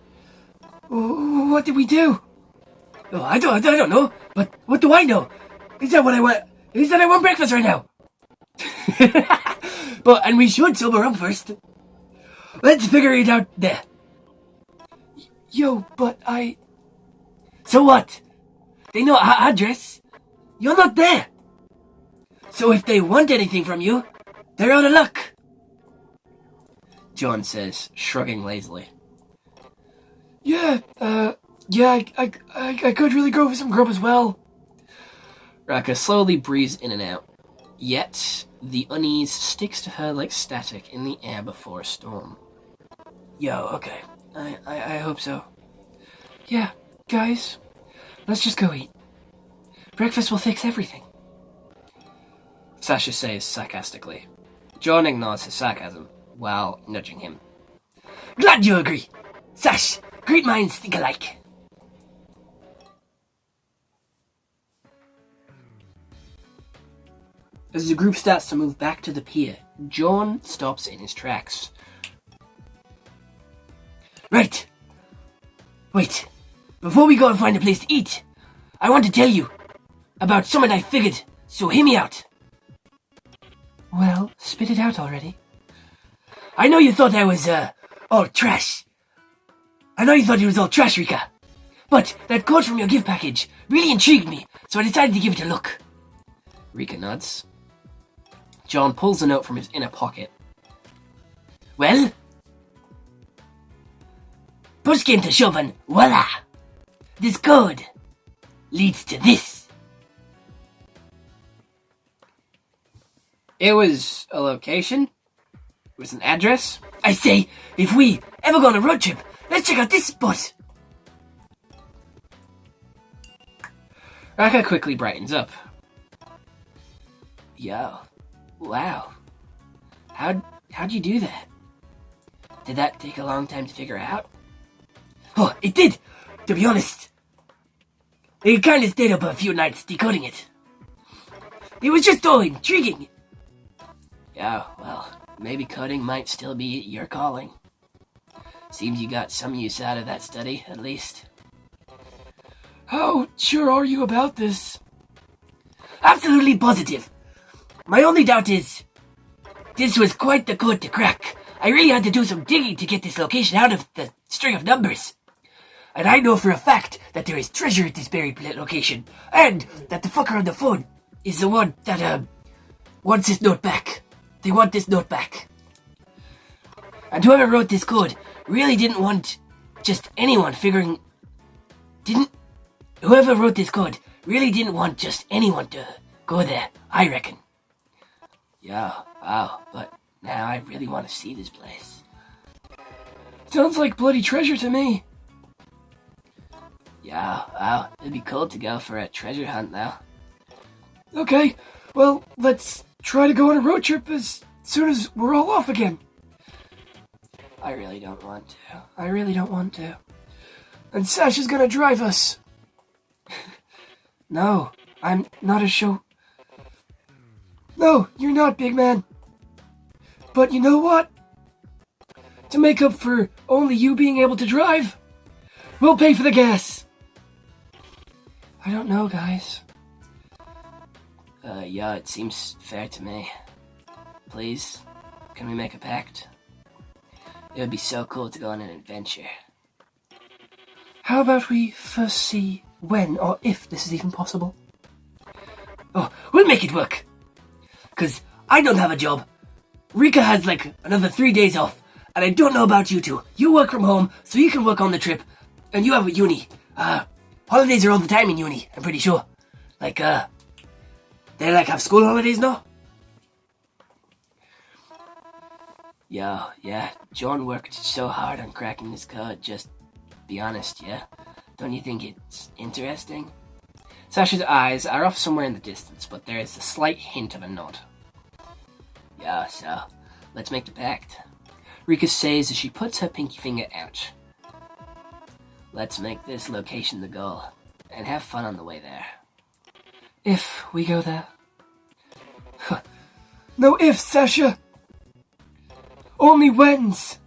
What did we do? Oh, I don't know, but what do I know? Is that what I want? Is that I want breakfast right now? And we should sober up first. Let's figure it out there. Yo, but So what? They know our address. You're not there. So if they want anything from you, they're out of luck. John says, shrugging lazily. Yeah, I could really go for some grub as well. Rakka slowly breathes in and out. Yet, the unease sticks to her like static in the air before a storm. Yo, okay. I hope so. Yeah, guys, let's just go eat. Breakfast will fix everything. Sasha says sarcastically. John ignores his sarcasm while nudging him. Glad you agree. Sash, great minds think alike. As the group starts to move back to the pier, John stops in his tracks. Right. Wait. Before we go and find a place to eat, I want to tell you about something I figured, so hear me out. Well, spit it out already. I know you thought I was, all trash. I know you thought it was all trash, Rika. But that quote from your gift package really intrigued me, so I decided to give it a look. Rika nods. John pulls a note from his inner pocket. Well? Push came to shove and voila! This code leads to this. It was a location? It was an address? I say, if we ever go on a road trip, let's check out this spot. Rakka quickly brightens up. Yo, wow. How'd you do that? Did that take a long time to figure out? Oh, it did, to be honest. It kinda stayed up a few nights decoding it. It was just all intriguing. Yeah, well, maybe coding might still be your calling. Seems you got some use out of that study, at least. How sure are you about this? Absolutely positive. My only doubt is, this was quite the code to crack. I really had to do some digging to get this location out of the string of numbers. And I know for a fact that there is treasure at this buried location, and that the fucker on the phone is the one that, wants this note back. They want this note back. And whoever wrote this code really didn't want just anyone figuring... Whoever wrote this code really didn't want just anyone to go there, I reckon. Yeah, wow, but now I really want to see this place. Sounds like bloody treasure to me. Yeah, wow, it'd be cool to go for a treasure hunt now. Okay, well, let's try to go on a road trip as soon as we're all off again. I really don't want to. And Sasha's gonna drive us. No, I'm not a show... No, you're not, big man. But you know what? To make up for only you being able to drive, we'll pay for the gas. I don't know, guys. Yeah, it seems fair to me. Please, can we make a pact? It would be so cool to go on an adventure. How about we first see when or if this is even possible? Oh, we'll make it work. 'Cause I don't have a job. Rika has like another 3 days off. And I don't know about you two. You work from home, so you can work on the trip. And you have a uni. Holidays are all the time in uni, I'm pretty sure. Like, they like have school holidays now? Yeah, John worked so hard on cracking this code just Be honest, yeah? Don't you think it's interesting? Sasha's eyes are off somewhere in the distance, but there is a slight hint of a nod. Yeah, so, let's make the pact. Rika says as she puts her pinky finger out. Let's make this location the goal, and have fun on the way there. If we go there. No ifs, Sasha! Only whens!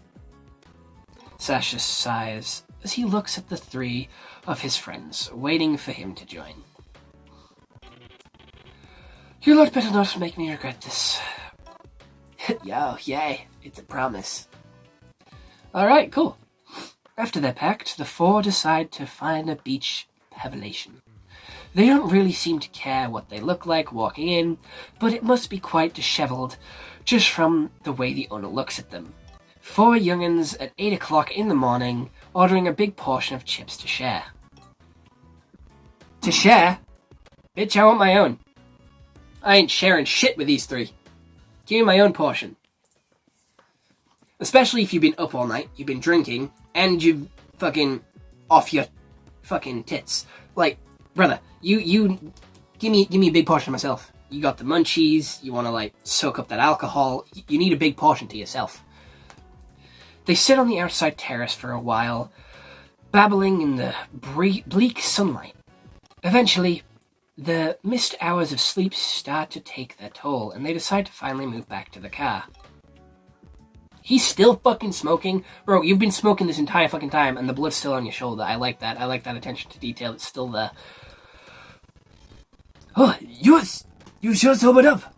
Sasha sighs as he looks at the three of his friends, waiting for him to join. You lot better not make me regret this. Yo, yay, it's a promise. Alright, cool. After their pact, the four decide to find a beach habitation. They don't really seem to care what they look like walking in, but it must be quite disheveled just from the way the owner looks at them. 4 young'uns at 8 o'clock in the morning, ordering a big portion of chips to share. To share? Bitch, I want my own. I ain't sharing shit with these 3. Give me my own portion. Especially if you've been up all night, you've been drinking, and you've fucking off your fucking tits. Like, brother, you give me a big portion of myself. You got the munchies, you want to like soak up that alcohol, you need a big portion to yourself. They sit on the outside terrace for a while, babbling in the bleak sunlight. Eventually, the missed hours of sleep start to take their toll, and they decide to finally move back to the car. He's still fucking smoking? Bro, you've been smoking this entire fucking time, and the blood's still on your shoulder. I like that. I like that attention to detail. It's still there. Oh, you sure sobered up.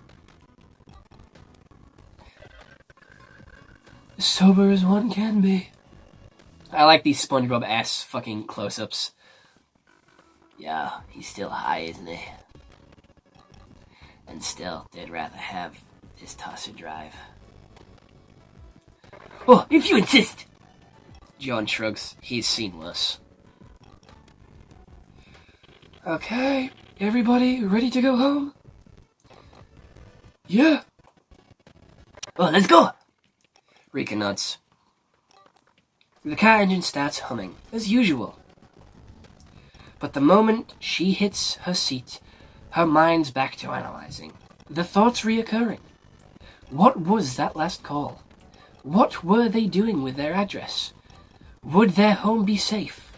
As sober as one can be. I like these SpongeBob-ass fucking close-ups. Yeah, he's still high, isn't he? And still, they'd rather have this tosser drive. Oh, if you insist! John shrugs. He's seen worse. Okay, everybody ready to go home? Yeah. Oh, let's go! Rika nods. The car engine starts humming, as usual. But the moment she hits her seat, her mind's back to analyzing. The thoughts reoccurring. What was that last call? What were they doing with their address? Would their home be safe?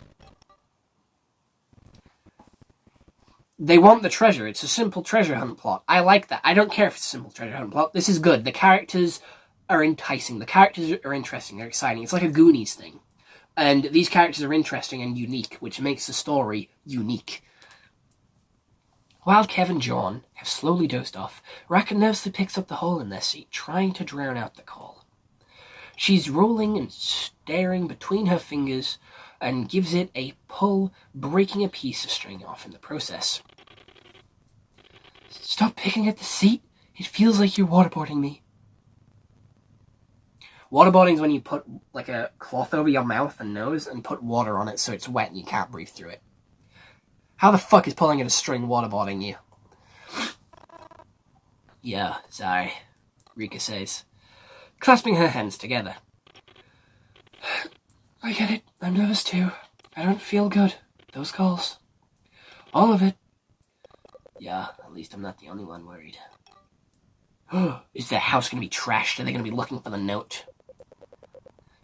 They want the treasure. It's a simple treasure hunt plot. I like that. I don't care if it's a simple treasure hunt plot. This is good. The characters are enticing. The characters are interesting. They're exciting. It's like a Goonies thing. And these characters are interesting and unique, which makes the story unique. While Kev and John have slowly dozed off, Rakka nervously picks up the hole in their seat, trying to drown out the call. She's rolling and staring between her fingers and gives it a pull, breaking a piece of string off in the process. Stop picking at the seat. It feels like you're waterboarding me. Waterboarding is when you put like a cloth over your mouth and nose and put water on it so it's wet and you can't breathe through it. How the fuck is pulling at a string waterboarding you? Yeah, sorry, Rika says, clasping her hands together. I get it. I'm nervous too. I don't feel good. Those calls. All of it. Yeah, at least I'm not the only one worried. Is the house going to be trashed? Are they going to be looking for the note?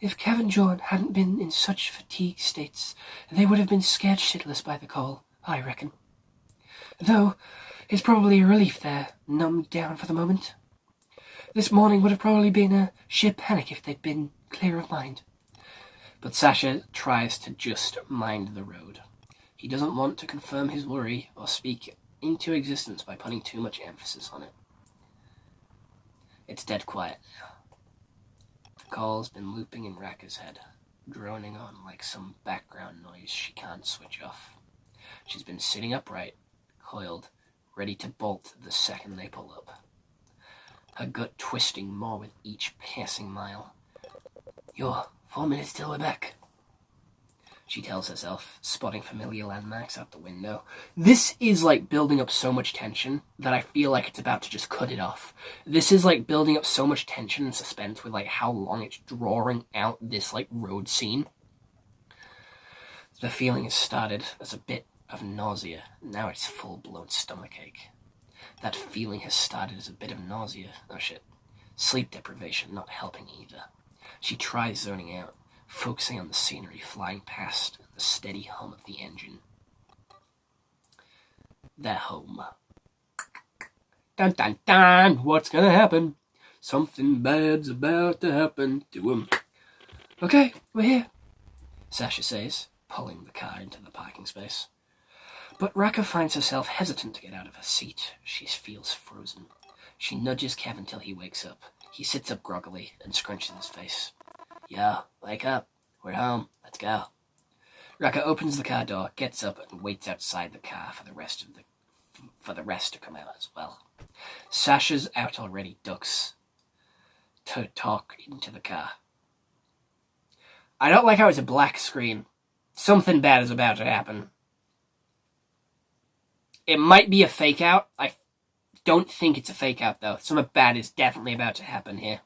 If Kev and John hadn't been in such fatigued states, they would have been scared shitless by the call, I reckon. Though, it's probably a relief they're numbed down for the moment. This morning would have probably been a sheer panic if they'd been clear of mind. But Sasha tries to just mind the road. He doesn't want to confirm his worry or speak into existence by putting too much emphasis on it. It's dead quiet now. The call's been looping in Rakka's head, droning on like some background noise she can't switch off. She's been sitting upright, coiled, ready to bolt the second they pull up. Her gut twisting more with each passing mile. You're 4 minutes till we're back, she tells herself, spotting familiar landmarks out the window. This is like building up so much tension that I feel like it's about to just cut it off. This is like building up so much tension and suspense with like how long it's drawing out this like road scene. The feeling has started as a bit of nausea. Now it's full-blown stomachache. That feeling has started as a bit of nausea. Oh shit. Sleep deprivation not helping either. She tries zoning out, focusing on the scenery flying past and the steady hum of the engine. They're home. Dun dun dun! What's gonna happen? Something bad's about to happen to him. Okay, we're here, Sasha says, pulling the car into the parking space. But Rakka finds herself hesitant to get out of her seat. She feels frozen. She nudges Kev until he wakes up. He sits up groggily and scrunches his face. Yo, wake up. We're home. Let's go. Rakka opens the car door, gets up, and waits outside the car for the rest to come out as well. Sasha's out already, ducks to talk into the car. I don't like how it's a black screen. Something bad is about to happen. It might be a fake out. I don't think it's a fake out, though. Something bad is definitely about to happen here.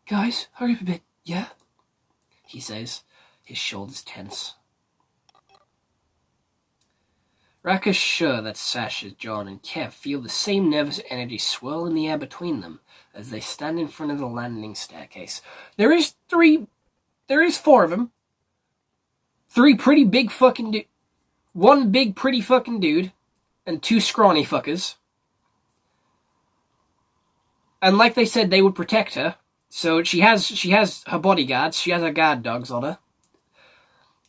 Guys, hurry up a bit, yeah? He says, his shoulders tense. Rakka's sure that Sasha, John, and Kev feel the same nervous energy swirl in the air between them as they stand in front of the landing staircase. There is four of them. Three pretty big fucking dudes. One big pretty fucking dude, and two scrawny fuckers. And like they said, they would protect her. So she has her bodyguards. She has her guard dogs on her.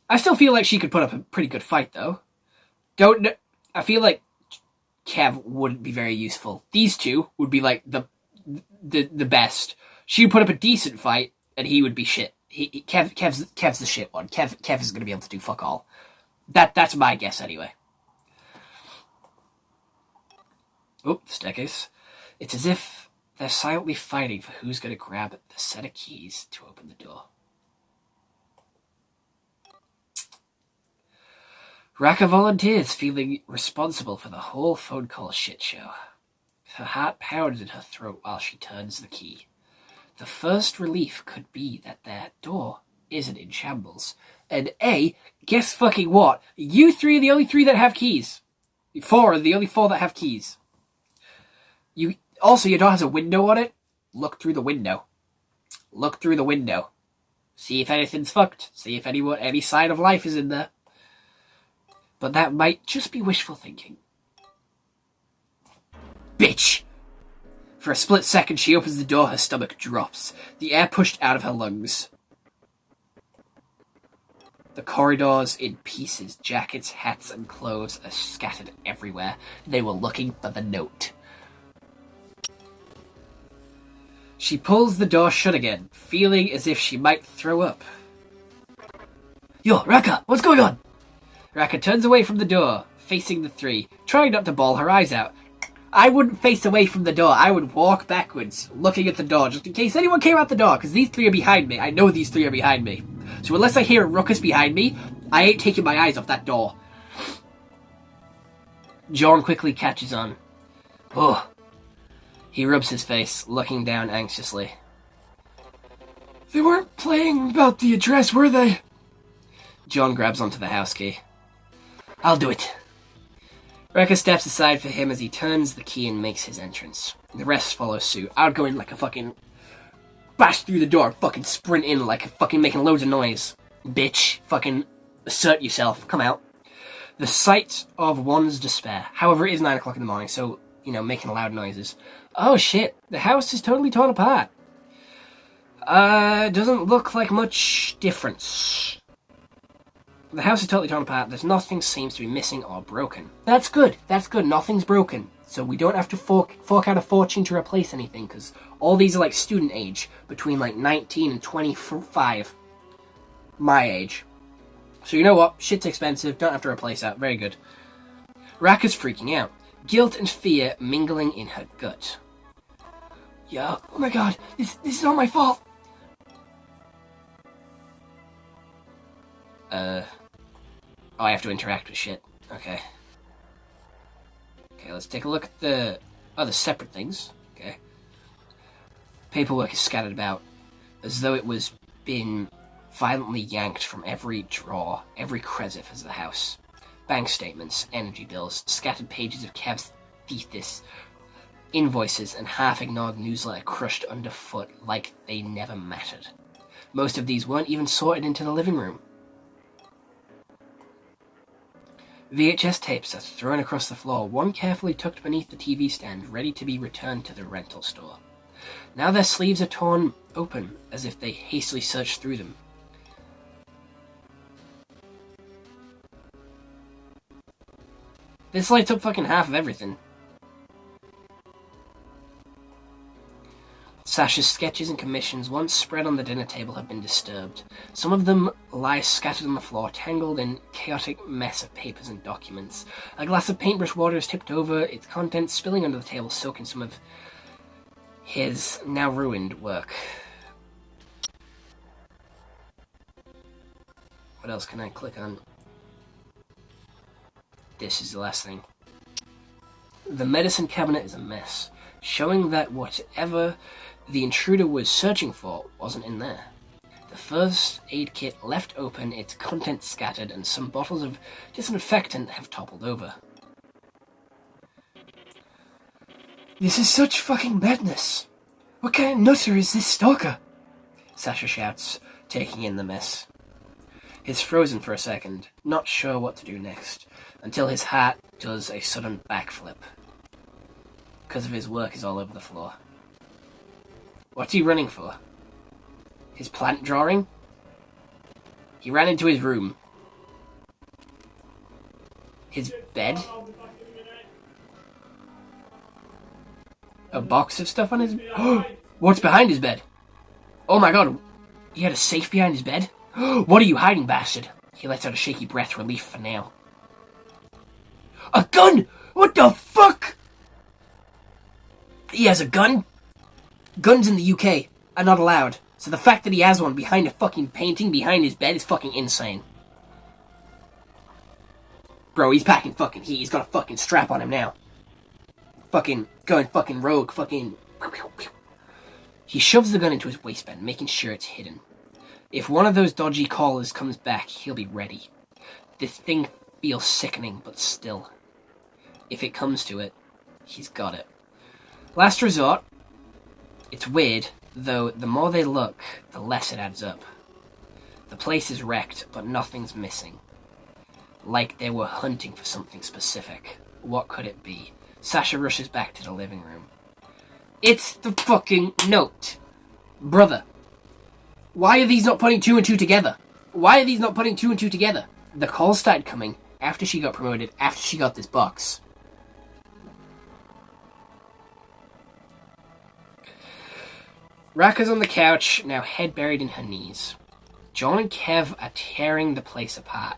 I still feel like she could put up a pretty good fight, though. I feel like Kev wouldn't be very useful. These two would be like the best. She would put up a decent fight, and he would be shit. Kev's the shit one. Kev is going to be able to do fuck all. That's my guess anyway. Oh, the staircase. It's as if they're silently fighting for who's going to grab the set of keys to open the door. Rakka volunteers, feeling responsible for the whole phone call shit show. Her heart pounds in her throat while she turns the key. The first relief could be that their door isn't in shambles. And guess fucking what? You three are the only three that have keys. Four are the only four that have keys. Also, your door has a window on it. Look through the window. Look through the window. See if anything's fucked. See if any sign of life is in there. But that might just be wishful thinking. Bitch! For a split second, she opens the door, her stomach drops. The air pushed out of her lungs. The corridors in pieces, jackets, hats, and clothes are scattered everywhere. They were looking for the note. She pulls the door shut again, feeling as if she might throw up. Yo, Rakka, what's going on? Rakka turns away from the door, facing the three, trying not to bawl her eyes out. I wouldn't face away from the door. I would walk backwards, looking at the door, just in case anyone came out the door, because these three are behind me. I know these three are behind me. So unless I hear a ruckus behind me, I ain't taking my eyes off that door. John quickly catches on. Oh. He rubs his face, looking down anxiously. They weren't playing about the address, were they? John grabs onto the house key. I'll do it. Rakka steps aside for him as he turns the key and makes his entrance. The rest follow suit. I would go in like a fucking... bash through the door, fucking sprint in like a fucking making loads of noise. Bitch. Fucking assert yourself. Come out. The sight of one's despair. However, it is 9 o'clock in the morning, so, making loud noises. Oh shit, the house is totally torn apart. Doesn't look like much difference. The house is totally torn apart. There's nothing seems to be missing or broken. That's good. Nothing's broken. So we don't have to fork out a fortune to replace anything, because all these are like student age, between like 19 and 25. My age. So you know what? Shit's expensive. Don't have to replace that. Very good. Rakka's freaking out. Guilt and fear mingling in her gut. Yo, oh my god, this is all my fault. Oh, I have to interact with shit. Okay. Okay, let's take a look at the other separate things. Okay. Paperwork is scattered about, as though it was been violently yanked from every drawer, every crevice of the house. Bank statements, energy bills, scattered pages of Kev's thesis, invoices, and half-ignored newsletter crushed underfoot like they never mattered. Most of these weren't even sorted into the living room. VHS tapes are thrown across the floor, one carefully tucked beneath the TV stand, ready to be returned to the rental store. Now their sleeves are torn open, as if they hastily searched through them. This lights up fucking half of everything. Sasha's sketches and commissions, once spread on the dinner table, have been disturbed. Some of them lie scattered on the floor, tangled in chaotic mess of papers and documents. A glass of paintbrush water is tipped over, its contents spilling under the table, soaking some of his now ruined work. What else can I click on? This is the last thing. The medicine cabinet is a mess, showing that whatever the intruder was searching for wasn't in there. The first aid kit left open, its contents scattered, and some bottles of disinfectant have toppled over. This is such fucking madness. What kind of nutter is this stalker? Sasha shouts, taking in the mess. He's frozen for a second, not sure what to do next, until his hat does a sudden backflip. Because of his work is all over the floor. What's he running for? His plant drawing? He ran into his room. His bed? A box of stuff on his... What's behind his bed? Oh my god, he had a safe behind his bed? What are you hiding, bastard? He lets out a shaky breath, relief for now. A gun! What the fuck? He has a gun? Guns in the UK are not allowed, so the fact that he has one behind a fucking painting behind his bed is fucking insane. Bro, he's packing fucking heat. He's got a fucking strap on him now. Fucking going fucking rogue, fucking... He shoves the gun into his waistband, making sure it's hidden. If one of those dodgy callers comes back, he'll be ready. This thing feels sickening, but still. If it comes to it, he's got it. Last resort. It's weird, though the more they look, the less it adds up. The place is wrecked, but nothing's missing. Like they were hunting for something specific. What could it be? Sasha rushes back to the living room. It's the fucking note! Brother, why are these not putting two and two together? Why are these not putting two and two together? The calls started coming after she got promoted, after she got this box. Rakka's on the couch, now head buried in her knees. John and Kev are tearing the place apart,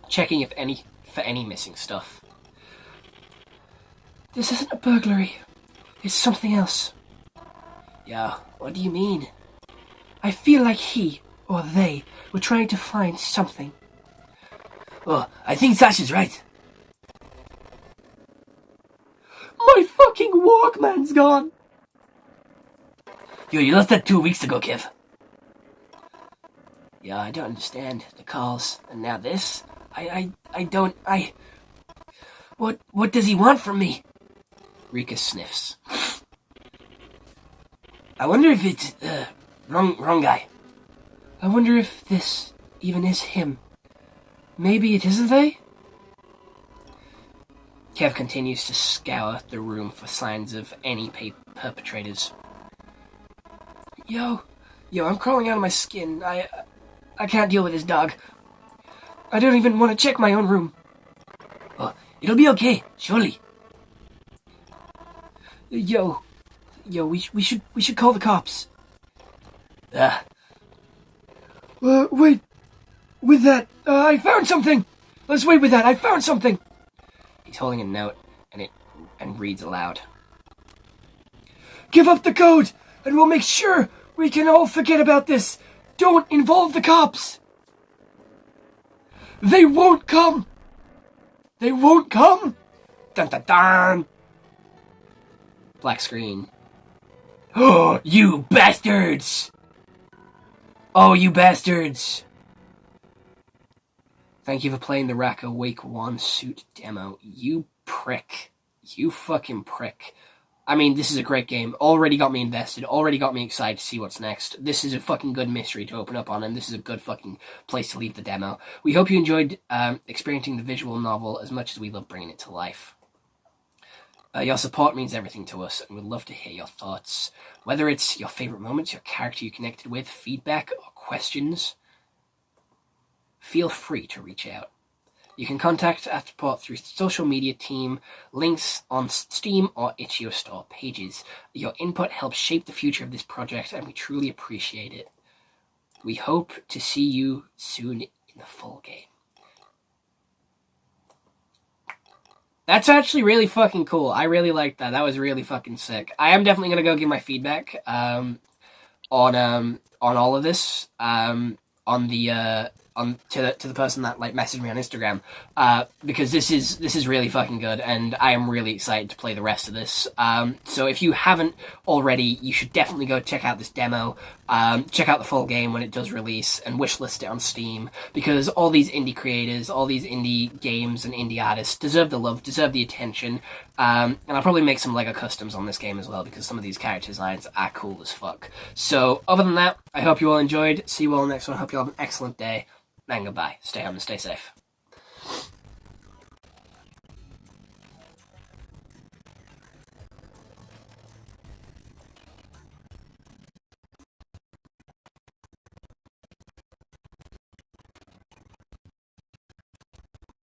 checking for any missing stuff. This isn't a burglary. It's something else. Yeah, what do you mean? I feel like he, or they, were trying to find something. Oh, I think Sasha's right. My fucking Walkman's gone! Yo, you lost that 2 weeks ago, Kev. Yeah, I don't understand. The calls, and now this? What does he want from me? Rika sniffs. I wonder if it's, wrong guy. I wonder if this even is him. Maybe it isn't they? Kev continues to scour the room for signs of any perpetrators. Yo, I'm crawling out of my skin. I can't deal with this dog. I don't even want to check my own room. Oh, it'll be okay, surely. Yo, we should call the cops. Wait, with that, I found something. Let's wait with that. I found something. He's holding a note, and reads aloud. Give up the code, and we'll make sure we can all forget about this. Don't involve the cops. They won't come. They won't come. Dun dun dun. Black screen. Oh, you bastards! Oh, you bastards! Thank you for playing the Rakka Week 1 Soot demo. You prick. You fucking prick. I mean, this is a great game. Already got me invested. Already got me excited to see what's next. This is a fucking good mystery to open up on, and this is a good fucking place to leave the demo. We hope you enjoyed experiencing the visual novel as much as we love bringing it to life. Your support means everything to us, and we'd love to hear your thoughts. Whether it's your favorite moments, your character you connected with, feedback, or questions, feel free to reach out. You can contact Afterport through social media team, links on Steam or itch.io store pages. Your input helps shape the future of this project, and we truly appreciate it. We hope to see you soon in the full game. That's actually really fucking cool. I really liked that. That was really fucking sick. I am definitely gonna go give my feedback on all of this. To the person that like messaged me on Instagram, because this is really fucking good, and I am really excited to play the rest of this. So if you haven't already, you should definitely go check out this demo, check out the full game when it does release, and wishlist it on Steam, because all these indie creators, all these indie games and indie artists deserve the love, deserve the attention, and I'll probably make some LEGO customs on this game as well, because some of these character designs are cool as fuck. So other than that, I hope you all enjoyed. See you all next one. Hope you all have an excellent day. And goodbye. Stay home and stay safe.